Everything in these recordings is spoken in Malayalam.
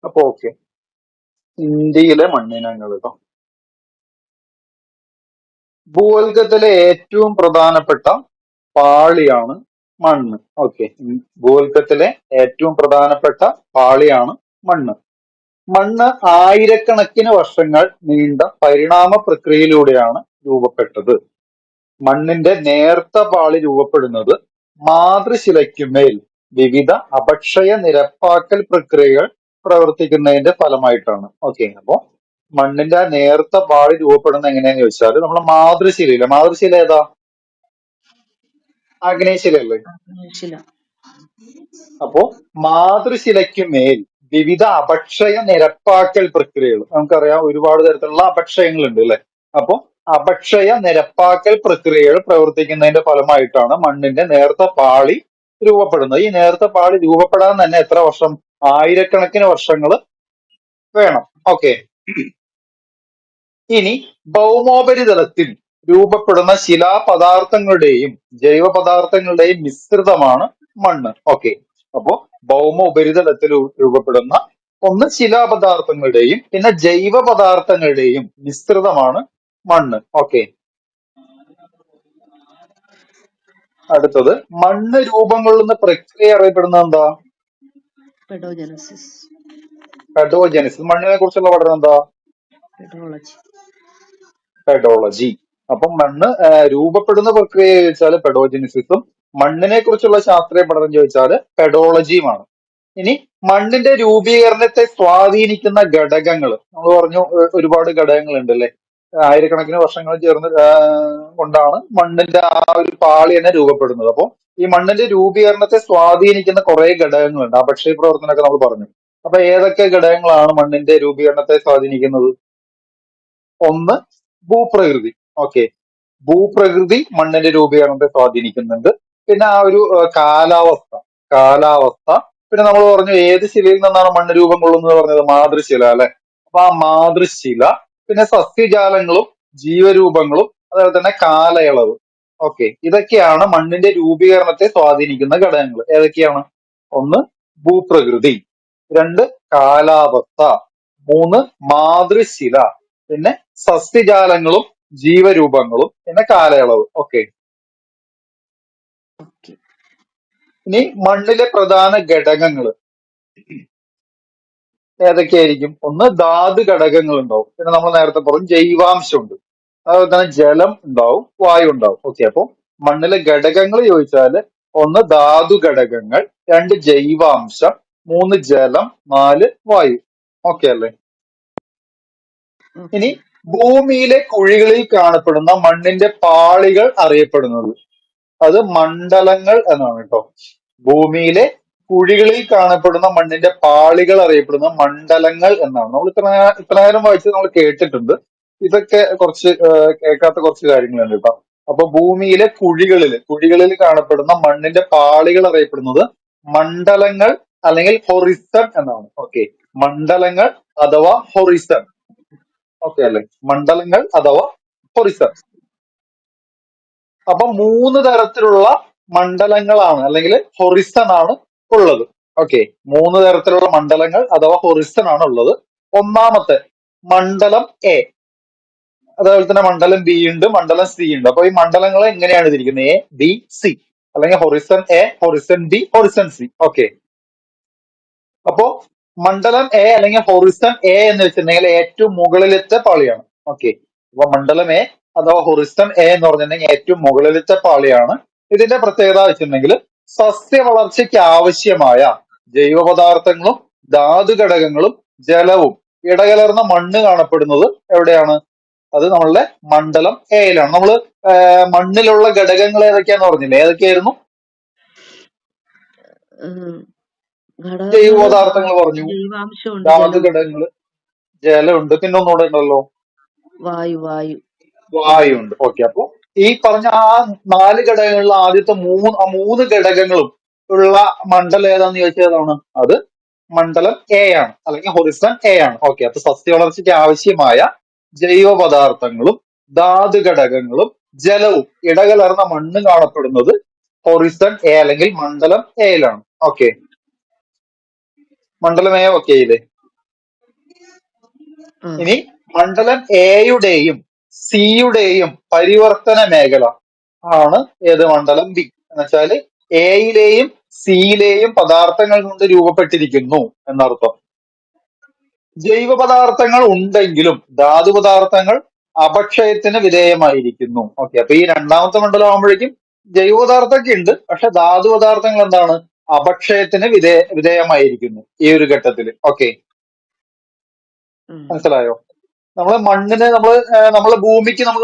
അപ്പൊ ഓക്കെ, ഇന്ത്യയിലെ മണ്ണിനങ്ങൾ കേട്ടോ. ഭൂവൽക്കത്തിലെ ഏറ്റവും പ്രധാനപ്പെട്ട പാളിയാണ് മണ്ണ്. ഓക്കെ, ഭൂവൽക്കത്തിലെ ഏറ്റവും പ്രധാനപ്പെട്ട പാളിയാണ് മണ്ണ്. മണ്ണ് ആയിരക്കണക്കിന് വർഷങ്ങൾ നീണ്ട പരിണാമ പ്രക്രിയയിലൂടെയാണ് രൂപപ്പെട്ടത്. മണ്ണിന്റെ നേർത്ത പാളി രൂപപ്പെടുന്നത് മാതൃശിലയ്ക്കുമേൽ വിവിധ അപക്ഷയ നിരപ്പാക്കൽ പ്രക്രിയകൾ പ്രവർത്തിക്കുന്നതിന്റെ ഫലമായിട്ടാണ്. ഓക്കെ, അപ്പോ മണ്ണിന്റെ ആ നേർത്ത പാളി രൂപപ്പെടുന്ന എങ്ങനെയാന്ന് ചോദിച്ചാൽ നമ്മളെ മാതൃശിലയില്ല, മാതൃശില ഏതാ? ആഗ്നേയശിലയല്ലേ? ശില. അപ്പോ മാതൃശിലയ്ക്ക് മേൽ വിവിധ അപക്ഷയ നിരപ്പാക്കൽ പ്രക്രിയകൾ, നമുക്കറിയാം ഒരുപാട് തരത്തിലുള്ള അപക്ഷയങ്ങളുണ്ട് അല്ലെ. അപ്പോ അപക്ഷയ നിരപ്പാക്കൽ പ്രക്രിയകൾ പ്രവർത്തിക്കുന്നതിന്റെ ഫലമായിട്ടാണ് മണ്ണിന്റെ നേർത്ത പാളി രൂപപ്പെടുന്നത്. ഈ നേർത്ത പാളി രൂപപ്പെടാൻ തന്നെ എത്ര വർഷം? ആയിരക്കണക്കിന് വർഷങ്ങൾ വേണം. ഓക്കെ, ഇനി ഭൗമോപരിതലത്തിൽ രൂപപ്പെടുന്ന ശിലാപദാർത്ഥങ്ങളുടെയും ജൈവ പദാർത്ഥങ്ങളുടെയും മിശ്രിതമാണ് മണ്ണ്. ഓക്കെ, അപ്പോ ഭൗമ ഉപരിതലത്തിൽ രൂപപ്പെടുന്ന ഒന്ന് ശിലാപദാർത്ഥങ്ങളുടെയും പിന്നെ ജൈവ പദാർത്ഥങ്ങളുടെയും മിശ്രിതമാണ് മണ്ണ്. ഓക്കെ, അടുത്തത് മണ്ണ് രൂപം കൊള്ളുന്ന പ്രക്രിയ അറിയപ്പെടുന്നത് എന്താ? പെഡോജനസിസ്. പെഡോജനസിസ്. മണ്ണിനെ കുറിച്ചുള്ള പഠനം എന്താ? പെഡോളജി. പെഡോളജി. അപ്പം മണ്ണ് രൂപപ്പെടുന്ന പ്രക്രിയ ചോദിച്ചാൽ പെഡോജനിസിസും, മണ്ണിനെ കുറിച്ചുള്ള ശാസ്ത്രീയ പഠനം ചോദിച്ചാൽ പെഡോളജിയുമാണ്. ഇനി മണ്ണിന്റെ രൂപീകരണത്തെ സ്വാധീനിക്കുന്ന ഘടകങ്ങൾ നമ്മൾ പറഞ്ഞു, ഒരുപാട് ഘടകങ്ങൾ ഉണ്ട് അല്ലെ. ആയിരക്കണക്കിന് വർഷങ്ങൾ ചേർന്ന് കൊണ്ടാണ് മണ്ണിന്റെ ആ ഒരു പാളി തന്നെ രൂപപ്പെടുന്നത്. അപ്പോൾ ഈ മണ്ണിന്റെ രൂപീകരണത്തെ സ്വാധീനിക്കുന്ന കുറെ ഘടകങ്ങളുണ്ട്. അപക്ഷയ പ്രവർത്തനമൊക്കെ നമ്മൾ പറഞ്ഞു. അപ്പൊ ഏതൊക്കെ ഘടകങ്ങളാണ് മണ്ണിന്റെ രൂപീകരണത്തെ സ്വാധീനിക്കുന്നത്? ഒന്ന് ഭൂപ്രകൃതി. ഓക്കെ, ഭൂപ്രകൃതി മണ്ണിന്റെ രൂപീകരണത്തെ സ്വാധീനിക്കുന്നുണ്ട്. പിന്നെ ആ ഒരു കാലാവസ്ഥ. പിന്നെ നമ്മൾ പറഞ്ഞു ഏത് ശിലയിൽ നിന്നാണ് മണ്ണ് രൂപം കൊള്ളുന്നത് പറഞ്ഞത്? മാതൃശില അല്ലെ. അപ്പൊ ആ മാതൃശില, പിന്നെ സസ്യജാലങ്ങളും ജീവരൂപങ്ങളും, അതുപോലെ തന്നെ കാലയളവ്. ഓക്കെ, ഇതൊക്കെയാണ് മണ്ണിന്റെ രൂപീകരണത്തെ സ്വാധീനിക്കുന്ന ഘടകങ്ങൾ. ഏതൊക്കെയാണ്? ഒന്ന് ഭൂപ്രകൃതി, രണ്ട് കാലാവസ്ഥ, മൂന്ന് മാതൃശില, പിന്നെ സസ്യജാലങ്ങളും ജീവരൂപങ്ങളും, പിന്നെ കാലയളവ്. ഓക്കെ, ഇനി മണ്ണിലെ പ്രധാന ഘടകങ്ങൾ ഏതൊക്കെയായിരിക്കും? ഒന്ന് ധാതു ഘടകങ്ങൾ ഉണ്ടാവും, പിന്നെ നമ്മൾ നേരത്തെ പറഞ്ഞു ജൈവാംശം ഉണ്ട്, അതുപോലെ തന്നെ ജലം ഉണ്ടാവും, വായു ഉണ്ടാവും. ഓക്കെ, അപ്പൊ മണ്ണിലെ ഘടകങ്ങൾ ചോദിച്ചാല് ഒന്ന് ധാതു ഘടകങ്ങൾ, രണ്ട് ജൈവാംശം, മൂന്ന് ജലം, നാല് വായു. ഓക്കെ അല്ലേ? ഇനി ഭൂമിയിലെ കുഴികളിൽ കാണപ്പെടുന്ന മണ്ണിന്റെ പാളികൾ അറിയപ്പെടുന്നത് അത് മണ്ഡലങ്ങൾ എന്നാണ് കേട്ടോ. ഭൂമിയിലെ കുഴികളിൽ കാണപ്പെടുന്ന മണ്ണിന്റെ പാളികൾ അറിയപ്പെടുന്ന മണ്ഡലങ്ങൾ എന്നാണ്. നമ്മൾ ഇത്ര നേരം വായിച്ചത് നമ്മൾ കേട്ടിട്ടുണ്ട്. ഇതൊക്കെ കുറച്ച് കേൾക്കാത്ത കുറച്ച് കാര്യങ്ങളുണ്ട് കേട്ടോ. അപ്പൊ ഭൂമിയിലെ കുഴികളിൽ കാണപ്പെടുന്ന മണ്ണിന്റെ പാളികൾ അറിയപ്പെടുന്നത് മണ്ഡലങ്ങൾ അല്ലെങ്കിൽ ഹൊറിസൺ എന്നാണ്. ഓക്കെ, മണ്ഡലങ്ങൾ അഥവാ ഹൊറിസൺ. ഓക്കെ അല്ലെ? മണ്ഡലങ്ങൾ അഥവാ ഹൊറിസൺ. അപ്പൊ മൂന്ന് തരത്തിലുള്ള മണ്ഡലങ്ങളാണ് അല്ലെങ്കിൽ ഹൊറിസൺ ആണ് ഉള്ളത്. ഓക്കെ, മൂന്ന് തരത്തിലുള്ള മണ്ഡലങ്ങൾ അഥവാ ഹൊറിസൺ ആണ് ഉള്ളത്. ഒന്നാമത്തെ മണ്ഡലം എ, അതുപോലെ തന്നെ മണ്ഡലം ബി ഉണ്ട്, മണ്ഡലം സി ഉണ്ട്. അപ്പൊ ഈ മണ്ഡലങ്ങളെ എങ്ങനെയാണ് തിരിക്കുന്നത്? എ, ബി, സി, അല്ലെങ്കിൽ ഹൊറിസൺ A, horizon B, horizon C. Okay, അപ്പോ മണ്ഡലം എ അല്ലെങ്കിൽ ഹൊറിസൺ എ എന്ന് വെച്ചിട്ടുണ്ടെങ്കിൽ ഏറ്റവും മുകളിലത്തെ പാളിയാണ്. ഓക്കെ, അപ്പൊ മണ്ഡലം എ അഥവാ ഹൊറിസൺ എ എന്ന് പറഞ്ഞിട്ടുണ്ടെങ്കിൽ ഏറ്റവും മുകളിലത്തെ പാളിയാണ്. ഇതിന്റെ പ്രത്യേകത വെച്ചിട്ടുണ്ടെങ്കിൽ സസ്യ വളർച്ചയ്ക്ക് ആവശ്യമായ ജൈവ പദാർത്ഥങ്ങളും ധാതു ഘടകങ്ങളും ജലവും ഇടകലർന്ന മണ്ണ് കാണപ്പെടുന്നത് എവിടെയാണ്? അത് നമ്മളുടെ മണ്ഡലം എയിലാണ്. നമ്മള് മണ്ണിലുള്ള ഘടകങ്ങൾ ഏതൊക്കെയാന്ന് പറഞ്ഞില്ലേ? ഏതൊക്കെയായിരുന്നു? ജൈവ പദാർത്ഥങ്ങൾ പറഞ്ഞു, ധാതു ഘടകങ്ങൾ, ജലമുണ്ട്, പിന്നെ ഒന്നുകൂടെ ഉണ്ടല്ലോ, വായു ഉണ്ട്. ഓക്കെ, അപ്പൊ ഈ പറഞ്ഞ ആ 4 ഘടകങ്ങളിൽ ആദ്യത്തെ മൂന്ന് ഘടകങ്ങളും ഉള്ള മണ്ഡലം ഏതാന്ന് ചോദിച്ചതാണ്? അത് മണ്ഡലം എ ആണ്, അല്ലെങ്കിൽ ഹൊറിസൺ എ ആണ്. ഓക്കെ, അപ്പൊ സസ്യ വളർച്ചയ്ക്ക് ആവശ്യമായ ജൈവ പദാർത്ഥങ്ങളും ധാതു ഘടകങ്ങളും ജലവും ഇടകലർന്ന മണ്ണ് കാണപ്പെടുന്നത് ഹൊറിസൺ എ അല്ലെങ്കിൽ മണ്ഡലം എയിലാണ്. ഓക്കെ, മണ്ഡലം എ ഓക്കെ ഇല്ലേ? ആ ഇനി മണ്ഡലം എയുടെയും സിയുടെയും പരിവർത്തന മേഖല ആണ് ഏത് മണ്ഡലം ബി എന്ന് വെച്ചാല് എയിലെയും സിയിലെയും പദാർത്ഥങ്ങൾ കൊണ്ട് രൂപപ്പെട്ടിരിക്കുന്നു എന്നർത്ഥം. ജൈവ പദാർത്ഥങ്ങൾ ഉണ്ടെങ്കിലും ധാതു പദാർത്ഥങ്ങൾ അപക്ഷയത്തിന് വിധേയമായിരിക്കുന്നു. ഓക്കെ, അപ്പൊ ഈ രണ്ടാമത്തെ മണ്ഡലം ആകുമ്പോഴേക്കും ജൈവ പദാർത്ഥമൊക്കെ ഉണ്ട്, പക്ഷെ ധാതു പദാർത്ഥങ്ങൾ എന്താണ്, അപക്ഷയത്തിന് വിധേയമായിരിക്കുന്നു ഈ ഒരു ഘട്ടത്തിൽ. ഓക്കെ, ഉം. മനസ്സിലായോ? നമ്മളെ മണ്ണിന് നമ്മളെ ഭൂമിക്ക് നമ്മൾ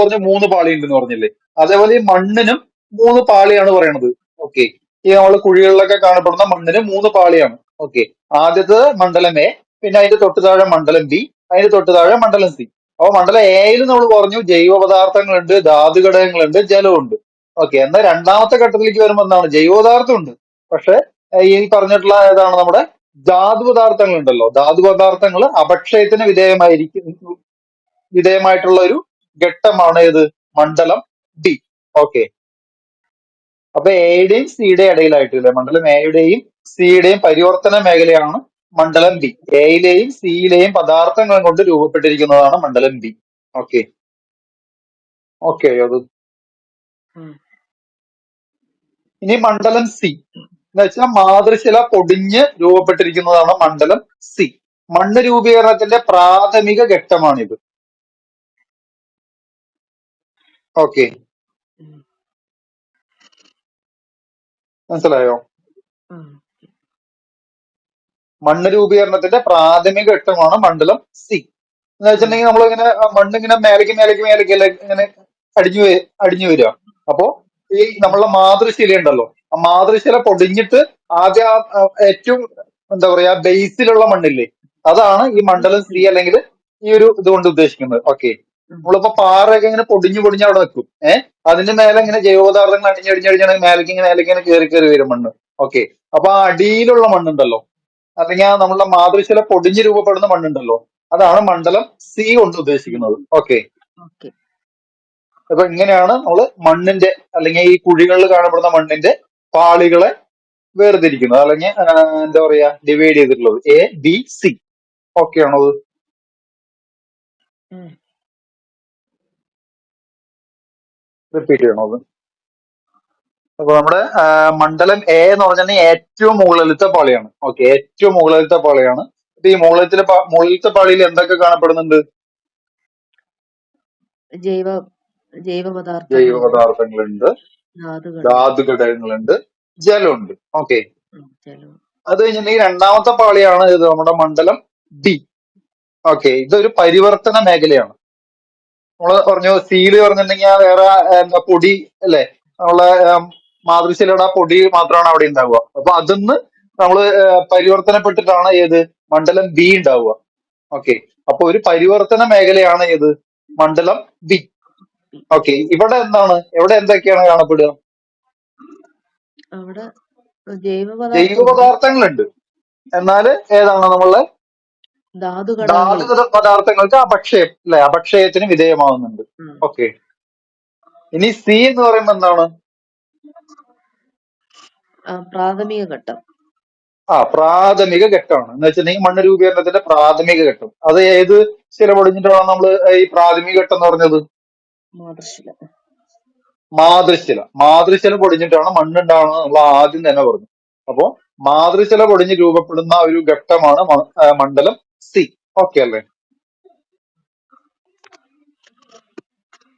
പറഞ്ഞ 3 പാളി ഉണ്ടെന്ന് പറഞ്ഞില്ലേ, അതേപോലെ ഈ മണ്ണിനും 3 പാളിയാണ് പറയണത്. ഓക്കെ, ഈ നമ്മള് കുഴികളിലൊക്കെ കാണപ്പെടുന്ന മണ്ണിന് 3 പാളിയാണ്. ഓക്കെ, ആദ്യത്തെ മണ്ഡലം എ, പിന്നെ അതിന്റെ തൊട്ട് താഴെ മണ്ഡലം ബി, അതിന്റെ തൊട്ട് താഴെ മണ്ഡലം സി. അപ്പൊ മണ്ഡലം എയിൽ നമ്മൾ പറഞ്ഞു ജൈവ പദാർത്ഥങ്ങളുണ്ട്, ധാതു ഘടകങ്ങളുണ്ട്, ജലമുണ്ട്. ഓക്കെ, എന്നാൽ രണ്ടാമത്തെ ഘട്ടത്തിലേക്ക് വരുമ്പോൾ എന്താണ്, ജൈവ പദാർത്ഥം ഉണ്ട്, പക്ഷെ ഈ പറഞ്ഞിട്ടുള്ള ഏതാണ് നമ്മുടെ ധാതു പദാർത്ഥങ്ങൾ ഉണ്ടല്ലോ, ധാതു പദാർത്ഥങ്ങൾ അപക്ഷയത്തിന് വിധേയമായിട്ടുള്ള ഒരു ഘട്ടമാണ് ഏത്, മണ്ഡലം ഡി. ഓക്കെ, അപ്പൊ എയുടെയും സിയുടെയും ഇടയിലായിട്ടില്ലേ, മണ്ഡലം എയുടെയും സിയുടെയും പരിവർത്തന മേഖലയാണ് മണ്ഡലം ബി. എയിലെയും സിയിലെയും പദാർത്ഥങ്ങൾ കൊണ്ട് രൂപപ്പെട്ടിരിക്കുന്നതാണ് മണ്ഡലം ബി. ഓക്കെ, ഓക്കെ അത്. ഉം. ഇനി മണ്ഡലം സി എന്ന് വെച്ചാൽ മാതൃശില പൊടിഞ്ഞ് രൂപപ്പെട്ടിരിക്കുന്നതാണ് മണ്ഡലം സി. മണ്ണ് രൂപീകരണത്തിന്റെ പ്രാഥമിക ഘട്ടമാണിത്. ഓക്കെ, ഉം. മനസ്സിലായോ? ആ മണ്ണ് രൂപീകരണത്തിന്റെ പ്രാഥമിക ഘട്ടമാണ് മണ്ഡലം സി. എന്ന് ആ വെച്ചിട്ടുണ്ടെങ്കിൽ നമ്മളിങ്ങനെ മണ്ണിങ്ങനെ മേലേക്ക് അല്ലേ ഇങ്ങനെ അടിഞ്ഞു വരിക. അപ്പോ ഈ ഉം. നമ്മളുടെ മാതൃശില ഉണ്ടല്ലോ, ആ മാതൃശില പൊടിഞ്ഞിട്ട് ആദ്യം ഏറ്റവും എന്താ പറയാ ബേസിലുള്ള മണ്ണില്ലേ, അതാണ് ഈ മണ്ഡലം സി അല്ലെങ്കിൽ ഈ ഒരു ഇതുകൊണ്ട് ഉദ്ദേശിക്കുന്നത്. ഓക്കെ, ഉം. നമ്മളിപ്പോ പാറയൊക്കെ ഇങ്ങനെ പൊടിഞ്ഞ് അവിടെ വെക്കും. അതിന്റെ മേലെ ഇങ്ങനെ ജൈവപദാർത്ഥങ്ങൾ അടിഞ്ഞടിഞ്ഞാണ് മേലേക്ക് ഇങ്ങനെ കയറി വരും മണ്ണ്. ഓക്കെ, അപ്പൊ ആ അടിയിലുള്ള മണ്ണുണ്ടല്ലോ, അല്ലെങ്കിൽ ആ നമ്മളുടെ മാതൃശില പൊടിഞ്ഞ് രൂപപ്പെടുന്ന മണ്ണുണ്ടല്ലോ, അതാണ് മണ്ഡലം സി കൊണ്ട് ഉദ്ദേശിക്കുന്നത്. Okay, okay. അപ്പൊ ഇങ്ങനെയാണ് നമ്മള് മണ്ണിന്റെ അല്ലെങ്കിൽ ഈ കുഴികളിൽ കാണപ്പെടുന്ന മണ്ണിന്റെ പാളികളെ വേർതിരിക്കുന്നത്, അല്ലെങ്കിൽ എന്താ പറയാ ഡിവൈഡ് ചെയ്തിട്ടുള്ളത് എ ബി സി. ഓക്കെ ആണോ അത്? ഉം. റിപ്പീറ്റ് ചെയ്യണോ അത്? അപ്പൊ നമ്മുടെ മണ്ഡലം എ എന്ന് പറഞ്ഞാൽ ഏറ്റവും മുകളിലത്തെ പാളിയാണ്. ഓക്കെ, ഏറ്റവും മുകളിലത്തെ പാളിയാണ്. അപ്പൊ ഈ മുകളിലത്തെ പാളിയിൽ എന്തൊക്കെ കാണപ്പെടുന്നുണ്ട്? ജൈവ ജൈവ പദാർത്ഥങ്ങളുണ്ട്, പദാർത്ഥങ്ങളുണ്ട്, ധാതുഘടകം, ധാതു ഘടകങ്ങളുണ്ട്, ജലമുണ്ട്. ഓക്കെ, ജലം. അത് കഴിഞ്ഞിട്ടുണ്ടെങ്കിൽ രണ്ടാമത്തെ പാളിയാണ് ഇത് നമ്മുടെ മണ്ഡലം ഡി. ഓക്കെ, ഇതൊരു പരിവർത്തന മേഖലയാണ്. നമ്മള് പറഞ്ഞു സീല് പറഞ്ഞിട്ടുണ്ടെങ്കിൽ വേറെ എന്താ പൊടി അല്ലെ, നമ്മളെ മാതൃശിലയുടെ ആ പൊടി മാത്രമാണ് അവിടെ ഉണ്ടാവുക. അപ്പൊ അതിന്ന് നമ്മള് പരിവർത്തനപ്പെട്ടിട്ടാണ് ഏത് മണ്ഡലം ബി ഉണ്ടാവുക. ഓക്കെ, അപ്പൊ ഒരു പരിവർത്തന മേഖലയാണ് ഏത് മണ്ഡലം ബി. ഓക്കെ, ഇവിടെ എന്തൊക്കെയാണ് കാണപ്പെടുക? അവിടെ ജൈവ ജൈവ പദാർത്ഥം ഉണ്ട്, പദാർത്ഥങ്ങളുണ്ട്, എന്നാല് ഏതാണ് നമ്മളെ ധാതു ധാതുഘടകങ്ങളില്ല. പദാർത്ഥങ്ങൾക്ക് അപക്ഷയത്തിന് വിധേയമാവുന്നുണ്ട്. ഉം. ഓക്കെ, ഇനി സി എന്ന് പറയുമ്പോൾ എന്താണ്? പ്രാഥമിക ഘട്ടം, പ്രാഥമിക ഘട്ടമാണ്. എന്ന് വെച്ചിട്ടുണ്ടെങ്കിൽ മണ്ണ് രൂപീകരണത്തിന്റെ പ്രാഥമിക ഘട്ടം. അത് ഏത് ശില പൊടിഞ്ഞിട്ടാണ് നമ്മൾ ഈ പ്രാഥമിക ഘട്ടം എന്ന് പറഞ്ഞത്? മാതൃശില. മാതൃശില പൊടിഞ്ഞിട്ടാണ് മണ്ണുണ്ടാവുന്നത് നമ്മൾ ആദ്യം തന്നെ പറഞ്ഞു. അപ്പോ മാതൃശില പൊടിഞ്ഞ് രൂപപ്പെടുന്ന ഒരു ഘട്ടമാണ് മണ്ഡലം സി. ഓക്കെ അല്ലേ?